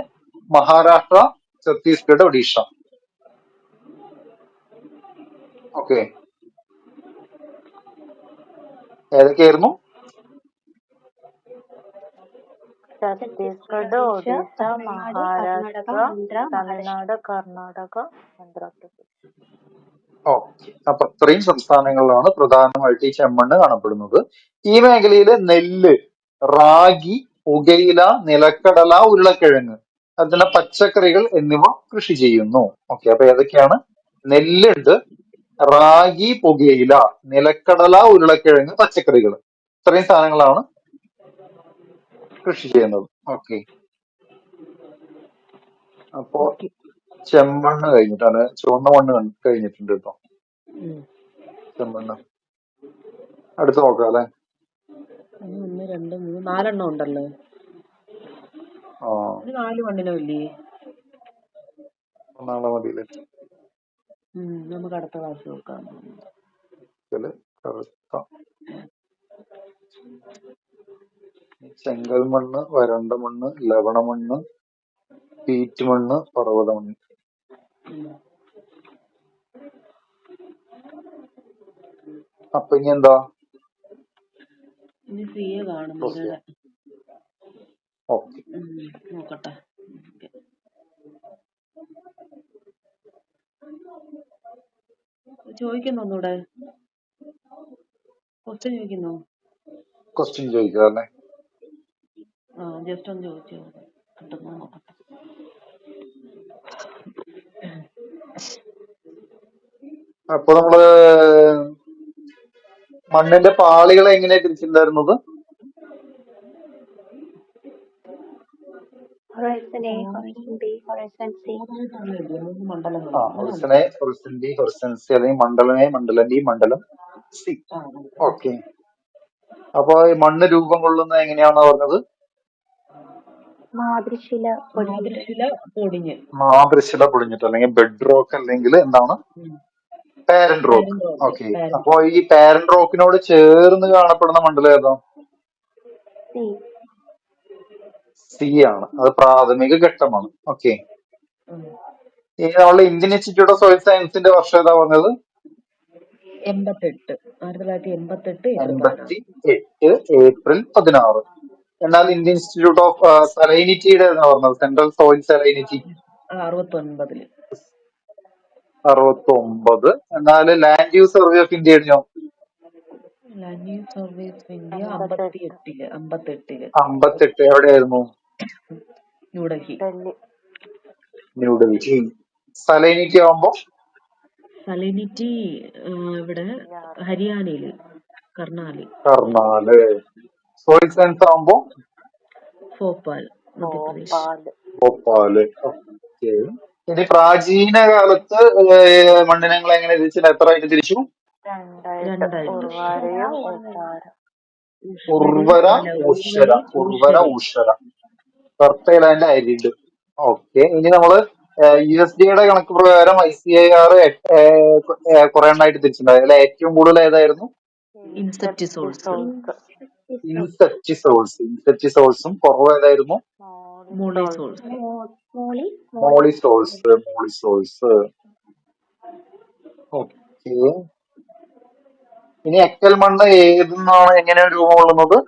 മഹാരാഷ്ട്ര, ഛത്തീസ്ഗഡ്, ഒഡീഷ. ഓക്കെ, ഏതൊക്കെയായിരുന്നു? ഛത്തീസ്ഗഡ്, ഒഡീഷ, മഹാരാഷ്ട്ര, തമിഴ്നാട്, കർണാടക, ആന്ധ്രാപ്രദേശ്. ഓക്കെ, അപ്പൊ ഇത്രയും സംസ്ഥാനങ്ങളിലാണ് പ്രധാനമായിട്ട് ഈ ചെമ്മണ്ണ് കാണപ്പെടുന്നത്. ഈ മേഖലയില് നെല്ല്, റാഗി, പുകയില, നിലക്കടല, ഉരുളക്കിഴങ്ങ്, അതിന്റെ പച്ചക്കറികൾ എന്നിവ കൃഷി ചെയ്യുന്നു. ഓക്കെ, അപ്പൊ ഏതൊക്കെയാണ്? നെല്ലുണ്ട്, റാഗി, പുകയില, നിലക്കടല, ഉരുളക്കിഴങ്ങ്, പച്ചക്കറികൾ. ഇത്രയും സാധനങ്ങളാണ് കൃഷി ചെയ്യുന്നത്. ഓക്കെ, അപ്പോ ഓക്കെ. ചെമ്മണ്ണ് കഴിഞ്ഞിട്ടാണ് ചുവന്ന മണ്ണ് കഴിഞ്ഞിട്ടുണ്ട് കേട്ടോ. ചെമ്മണ്ണ് അടുത്ത് നോക്കാം അല്ലെ. 1, 2, 3, 4 ഉണ്ടല്ലോ. ആ, 4 മണ്ണിനോ ഇല്ലേ? നാളെ മതിയില്ലേ. നമുക്ക് അടുത്ത ക്ലാസ് നോക്കാം. കറുത്ത ചെങ്കൽ മണ്ണ്, വരണ്ട മണ്ണ്, ലവണമണ്ണ്, പീറ്റ് മണ്ണ്, പർവ്വത മണ്ണ്. അപ്പൊ ഇനി എന്താ? ഇനി സിയെ കാണുന്നില്ല. ഓക്കെ, നോക്കട്ടെ. ചോദിക്കുന്നു ഒന്നൂടെ. ക്വസ്റ്റ്യൻ ചോദിക്കുന്നു. ക്വസ്റ്റ്യൻ ചോദിക്കുക അല്ലേ. ജസ്റ്റ് ഒന്ന് ചോദിച്ചു കിട്ടുന്നു നോക്കട്ടെ. അപ്പൊ നമ്മള് മണ്ണിന്റെ പാളികളെ എങ്ങനെയാ തിരിച്ചിട്ടുണ്ടായിരുന്നത്? Horizon A, horizon B, horizon C. Horizon A, horizon B, horizon C, അല്ലെങ്കിൽ മണ്ഡലം എ, മണ്ഡലം ബി, മണ്ഡലം സി. ഓക്കെ, അപ്പൊ ഈ മണ്ണ് രൂപം കൊള്ളുന്നത് എങ്ങനെയാണെന്ന് പറഞ്ഞത്? മാതൃശില പൊടിഞ്ഞിട്ട്, അല്ലെങ്കിൽ ബെഡ് റോക്ക്, അല്ലെങ്കിൽ എന്താണ് പാരന്റ് റോക്ക്. ഓക്കെ, അപ്പൊ ഈ പാരന്റ് റോക്കിനോട് ചേർന്ന് കാണപ്പെടുന്ന മണ്ഡലം ഏതാ? സി ആണ്. അത് പ്രാഥമിക ഘട്ടമാണ്. ഓക്കെ, ഇനി നമ്മള് ഇന്ത്യൻ ഇൻസ്റ്റിറ്റ്യൂട്ട് ഓഫ് സോയിൽ സയൻസിന്റെ വർഷം ഏതാ പറഞ്ഞത്? 1988 ഏപ്രിൽ 16. എന്നാൽ ഇന്ത്യൻ ഇൻസ്റ്റിറ്റ്യൂട്ട് ഓഫ് സലൈനിറ്റിയുടെ ഏതാ പറഞ്ഞത്? Central soil salinity 69. എന്നാൽ land use survey of India എഴുതിയോ? 58. എവിടെയായിരുന്നു? ന്യൂഡൽഹി. സലൈനിറ്റി ആവുമ്പോ ഇവിടെ ഹരിയാനയില്, കർണാല്. സോയിൽ സയൻസ് ആവുമ്പോ ഭോപ്പാൽ. ഓക്കെ, ഇനി പ്രാചീന കാലത്ത് മണ്ണിനങ്ങൾ എങ്ങനെ തിരിച്ചില്ല? എത്ര ആയിട്ട് തിരിച്ചു? ഉർവര, ഊഷര. ഫെർട്ടൈലാൻഡ്, അരിഡ്. ഓക്കെ, ഇനി നമ്മള് USDA കണക്ക് പ്രകാരം ICAR കുറെ എണ്ണായിട്ട് തിരിച്ചിട്ടുണ്ടായി. അതിൽ ഏറ്റവും കൂടുതൽ ഏതായിരുന്നു? ഇൻസെപ്റ്റിസോൾസും. കുറവ് ഏതായിരുന്നു? മോളിസോൾസ്. ഓക്കെ, ഇനി എക്കൽ മണ്ണ് ഏതെന്നാണ് എങ്ങനെയാണ് രൂപം കൊള്ളുന്നത്?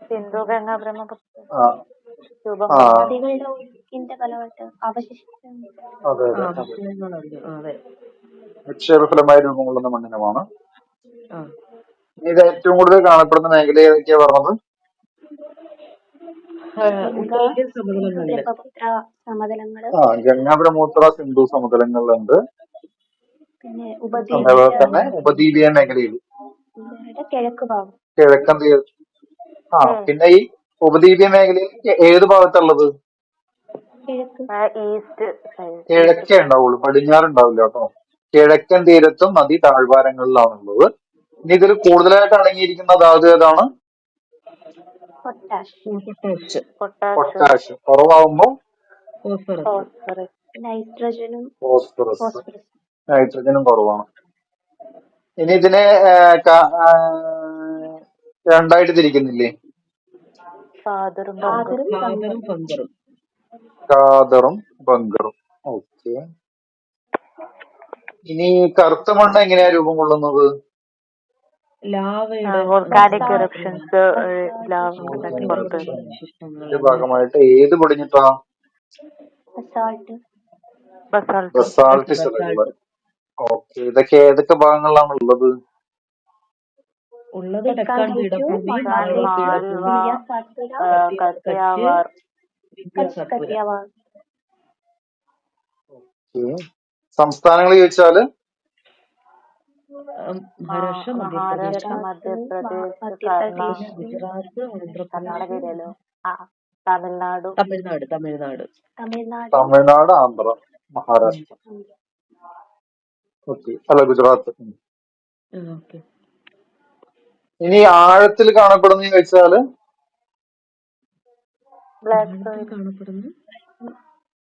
സിന്ധു, ഗംഗ, ബ്രഹ്മപുത്ര. നദികളുടെ ഒഴുക്കിന്റെ ഫലമായിട്ട് അവശിഷ്ടം നിക്ഷേപഫലമായി രൂപം കൊള്ളുന്ന മണ്ണിനമാണ്. ഇത് ഏറ്റവും കൂടുതൽ കാണപ്പെടുന്ന മേഖല ഏതൊക്കെയാ പറഞ്ഞത്? ഗംഗ, ബ്രഹ്മപുത്ര, സിന്ധു സമതലങ്ങളിലുണ്ട്. പിന്നെ അതേപോലെ തന്നെ ഉപദ്വീപീയ മേഖലയിൽ കിഴക്കൻ പിന്നെ ഈ ഉപദ്വീപീയ മേഖലയിൽ ഏത് ഭാഗത്തുള്ളത്? കിഴക്കേ ഉണ്ടാവുള്ളൂ, പടിഞ്ഞാറുണ്ടാവില്ല കേട്ടോ. കിഴക്കൻ തീരത്തും നദി താഴ്വാരങ്ങളിലാണുള്ളത്. ഇനി ഇതിൽ കൂടുതലായിട്ട് അടങ്ങിയിരിക്കുന്ന ധാതു ഏതാണ്? പൊട്ടാഷ്. കുറവാകുമ്പോ നൈട്രജനും കുറവാണ്. ഇനി ഇതിനെ രണ്ടായിട്ട് തിരിക്കുന്നില്ലേ? ഫാദറും ബങ്കറും. ഖാദറും ബങ്കറും. ഖാദറും ബങ്കറും. ഓക്കെ. ഇനി കറുത്ത മണ്ണ് എങ്ങനെയാ രൂപം കൊള്ളുന്നത്? ലാവയുടെ വോൾക്കാനിക് ഇറപ്ഷൻസ് ലാവ പുറത്ത് ഇതിന്റെ ഭാഗമായിട്ട് ഏത് പൊടിഞ്ഞിട്ടാ? ബസാൾട്ട്. ബസാൾട്ട്. ബസാൾട്ട് ശിലകള്. ഓക്കെ. ഇതൊക്കെ ഏതൊക്കെ ഭാഗങ്ങളിലാണ് ഉള്ളത്? ഉള്ളത് ഡെക്കാൻ ഡെക്കാൻ പ്ലേറ്റു, പീഠഭൂമി, മഹാദേവ്, മാൾവ മാൾവ, പീഠഭൂമി, വിന്ധ്യ സാത്പുര, കത്തിയാവാർ. വിന്ധ്യ കച്ച് സത്പുര. കത്തിയാവാർ. ഓക്കെ. സംസ്ഥാനങ്ങൾ ചോദിച്ചാല് മഹാരാഷ്ട്ര, മധ്യപ്രദേശ്, മഹാരാഷ്ട്ര, മധ്യപ്രദേശ്, മധ്യപ്രദേശ്, ഗുജറാത്ത്, ആന്ധ്രാപ്രദേശ്, കർണാടക ഇല്ലല്ലോ. തമിഴ്നാട്. തമിഴ്നാട്. തമിഴ്നാട്, തമിഴ്നാട്, ആന്ധ്ര, മഹാരാഷ്ട്ര. ഓക്കെ. അല്ല, ഗുജറാത്ത്. ഓക്കെ. ഇനി ആഴത്തിൽ കാണപ്പെടുന്ന ചോദിച്ചാല് ബ്ലാക്ക് ആഴത്തിൽ സോയിൽ. കാണപ്പെടുന്ന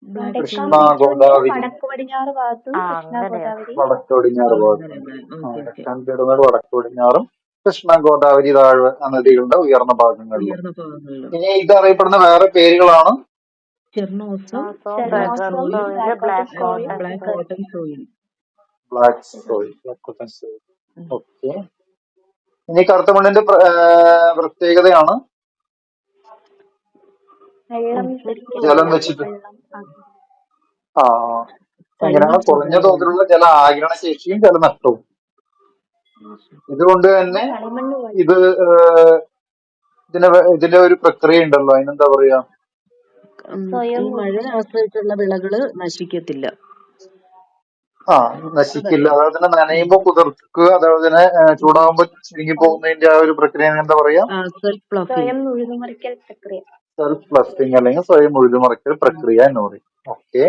ഡെക്കാൻ കൃഷ്ണ പ്ലേറ്റുവിന്റെ ഗോദാവരി, വടക്ക് പടിഞ്ഞാറ് ഭാഗത്തും കൃഷ്ണ അങ്ങനെയാ. ഗോദാവരി. വടക്ക് പടിഞ്ഞാറ് ഭാഗത്ത്. ഓക്കെ. ഡെക്കാൻ പീഠഭൂമിയുടെ വടക്ക് പടിഞ്ഞാറും കൃഷ്ണ ഗോദാവരി താഴ്വ നദികളുടെ ഉയർന്ന ഭാഗങ്ങളിലും. ഉയർന്ന ഭാഗങ്ങളിലും. ഇനി ഇത് അറിയപ്പെടുന്ന വേറെ പേരുകളാണ് ചെർണോസം, ചെർണോസം, black black cotton black soil. Cotton soil. Black soil, black cotton soil. Okay. ഇനി കറുത്ത മണ്ണിന്റെ പ്രത്യേകതയാണ് വെള്ളം ജലം വെച്ചിട്ട്. വെള്ളം. ആ എങ്ങനെയാണ് കുറഞ്ഞ തോതിലുള്ള ജല ആഗിരണ ശേഷിയും ജലനഷ്ടവും. ഇതുകൊണ്ട് തന്നെ കളിമണ്ണ് പോലെ. ഇത് ഇതിന്റെ ഒരു പ്രക്രിയ ഉണ്ടല്ലോ, അതിനെന്താ പറയാ? ഈ മഴയെ ആശ്രയിച്ചുള്ള വിളകള് നശിക്കത്തില്ല. നശിക്കില്ല. അതുപോലെ തന്നെ നനയുമ്പോ കുതിർക്കുക, അതുപോലെ തന്നെ ചൂടാകുമ്പോ ചുരുങ്ങി പോകുന്നതിന്റെ ആ ഒരു പ്രക്രിയ എന്താ പറയാ? സ്വയം ഉഴുതുമറിക്കൽ പ്രക്രിയ. സെൽഫ് ഫ്ലഫിംഗ് അല്ലെങ്കിൽ സ്വയം ഉഴുതുമറിക്കൽ പ്രക്രിയ എന്ന് പറയും. ഓക്കെ.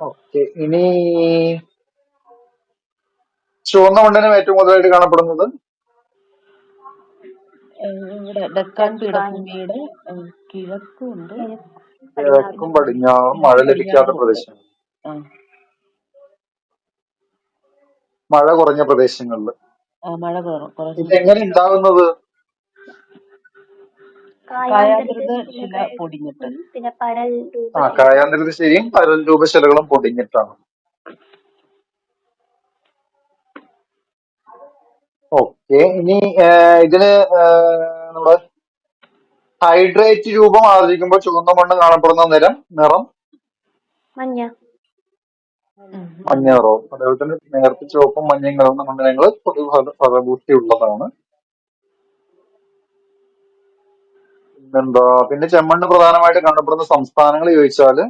ഓക്കെ. ഇനി ചുവന്ന മണ്ണിനും ഏറ്റവും കൂടുതലായിട്ട് കാണപ്പെടുന്നത് ഇവിടെ ഡെക്കാൻ പീഠഭൂമിയുടെ കിഴക്കുണ്ട്, കിഴക്കും പടിഞ്ഞാറും മഴ ലഭിക്കാത്ത പ്രദേശങ്ങൾ, മഴ കുറഞ്ഞ പ്രദേശങ്ങളിൽ. മഴ കുറഞ്ഞ. ഇതെങ്ങനെ ഉണ്ടാകുന്നത്? കായാന്തരിത ശില പൊടിഞ്ഞിട്ട്. പിന്നെ പരൽ കായാന്തരിത ശരിയും പരൽ രൂപശിലകളും പൊടിഞ്ഞിട്ടാണ്. ഓക്കെ. ഇനി ഇതിന് നമ്മള് ഹൈഡ്രേറ്റ് രൂപം ആർജിക്കുമ്പോൾ ചുവന്ന മണ്ണ് കാണപ്പെടുന്ന നിറം മഞ്ഞ. മഞ്ഞ നിറവും. അതേപോലെ തന്നെ നേരത്തെ ചുവപ്പും മഞ്ഞയും കലർന്ന മണ്ണിനങ്ങൾ ഫലഭൂഷ്ടി ഉള്ളതാണ്. പിന്നെന്താ? പിന്നെ ചെമ്മണ്ണ് പ്രധാനമായിട്ട് കാണപ്പെടുന്ന സംസ്ഥാനങ്ങൾ ചോദിച്ചാല്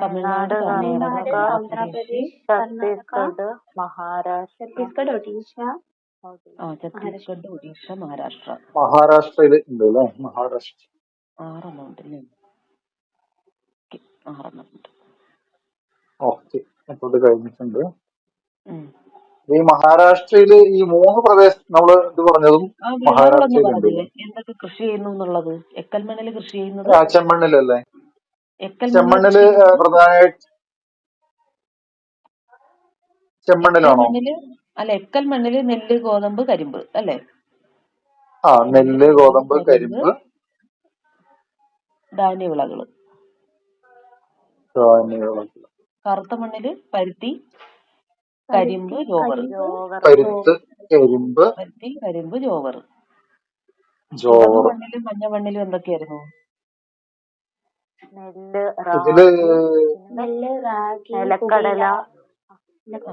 തമിഴ്നാട്, തമിഴ്നാട്, ആന്ധ്രാപ്രദേശ്, ഛത്തീസ്ഗഡ്, മഹാരാഷ്ട്ര, ഛത്തീസ്ഗഡ്, ഒഡീഷ, ഛത്തീസ്ഗഡ്, ഒഡീഷ, മഹാരാഷ്ട്ര. മഹാരാഷ്ട്രയിൽ ഉണ്ട് അല്ലേ? മഹാരാഷ്ട്ര 6 ഉണ്ടല്ലേ? 6 ഓക്കെ. അപ്പോൾ ഇത് കഴിഞ്ഞിട്ടുണ്ട്. ഈ മഹാരാഷ്ട്രയില് ഈ 3 പ്രദേശം നമ്മള് ഇത് പറഞ്ഞതും മഹാരാഷ്ട്രയിലുണ്ട്. എന്തൊക്കെ കൃഷി ചെയ്യുന്നു എന്നുള്ളത്? എക്കൽ മണ്ണില് കൃഷി ചെയ്യുന്നത് ചെമ്മണ്ണിലല്ലേ? ചെമ്മണ്ണില് പ്രധാനമായിട്ട് ചെമ്മണ്ണിലാണോ? അല്ല, എക്കൽ മണ്ണില് നെല്ല്, ഗോതമ്പ്, കരിമ്പ് അല്ലേ? നെല്ല്, ഗോതമ്പ്, കരിമ്പ്, ധാന്യവിളകള്. കറുത്ത മണ്ണില് പരുത്തി, കരിമ്പ്, ജോവർ. പരുത്തി, കരിമ്പ്, ജോവർ. മണ്ണിലും മഞ്ഞ മണ്ണിലും എന്തൊക്കെയായിരുന്നു? നെല്ല്, റാഗി, നിലക്കടല,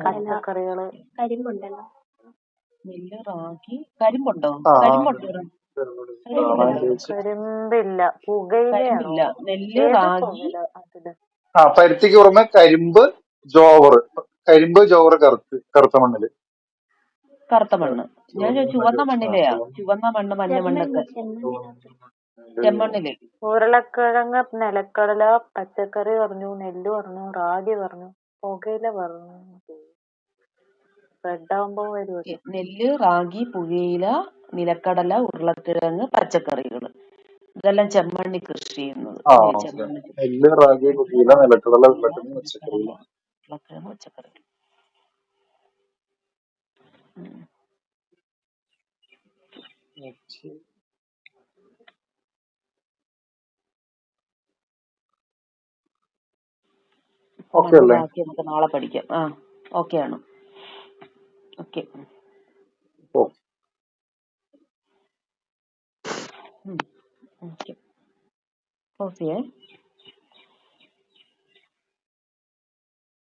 പച്ചക്കറികള്. കരിമ്പുണ്ടല്ലോ. നെല്ല്, റാഗി, കരിമ്പുണ്ടോ? കരിമ്പില്ല, പുകയില. നെല്ല്, റാഗി. പരുത്തിക്ക് പുറമെ കരിമ്പ്, ജോവർ. കറുത്ത മണ്ണില്. കറുത്ത മണ്ണ്. ഞാൻ ചുവന്ന മണ്ണിലെയാ. ചുവന്ന മണ്ണ്, മഞ്ഞ മണ്ണൊക്കെ ചെമ്മണ്ണില്. ഉരുളക്കിഴങ്ങ്, നിലക്കടല, പച്ചക്കറി പറഞ്ഞു, നെല്ല് പറഞ്ഞു, റാഗി പറഞ്ഞു, പുകയില പറഞ്ഞു. റെഡാകുമ്പോ വരുമല്ലോ. നെല്ല്, റാഗി, പുകയില, നിലക്കടല, ഉരുളക്കിഴങ്ങ്, പച്ചക്കറികള്. ഇതെല്ലാം ചെമ്മണ്ണി കൃഷി ചെയ്യുന്നത്. നെല്ല്, റാഗി, പുകയില, നിലക്കടല, ഉരുളക്കിഴങ്ങ്, പച്ചക്കറികൾ. ഉം. ഓക്കെ മണ്ണ് അല്ലേ? ബാക്കി നമുക്ക് നാളെ പഠിക്കാം. ഓക്കെ ആണ്. ഓക്കെ. ഓക്കെ. ഓക്കെ.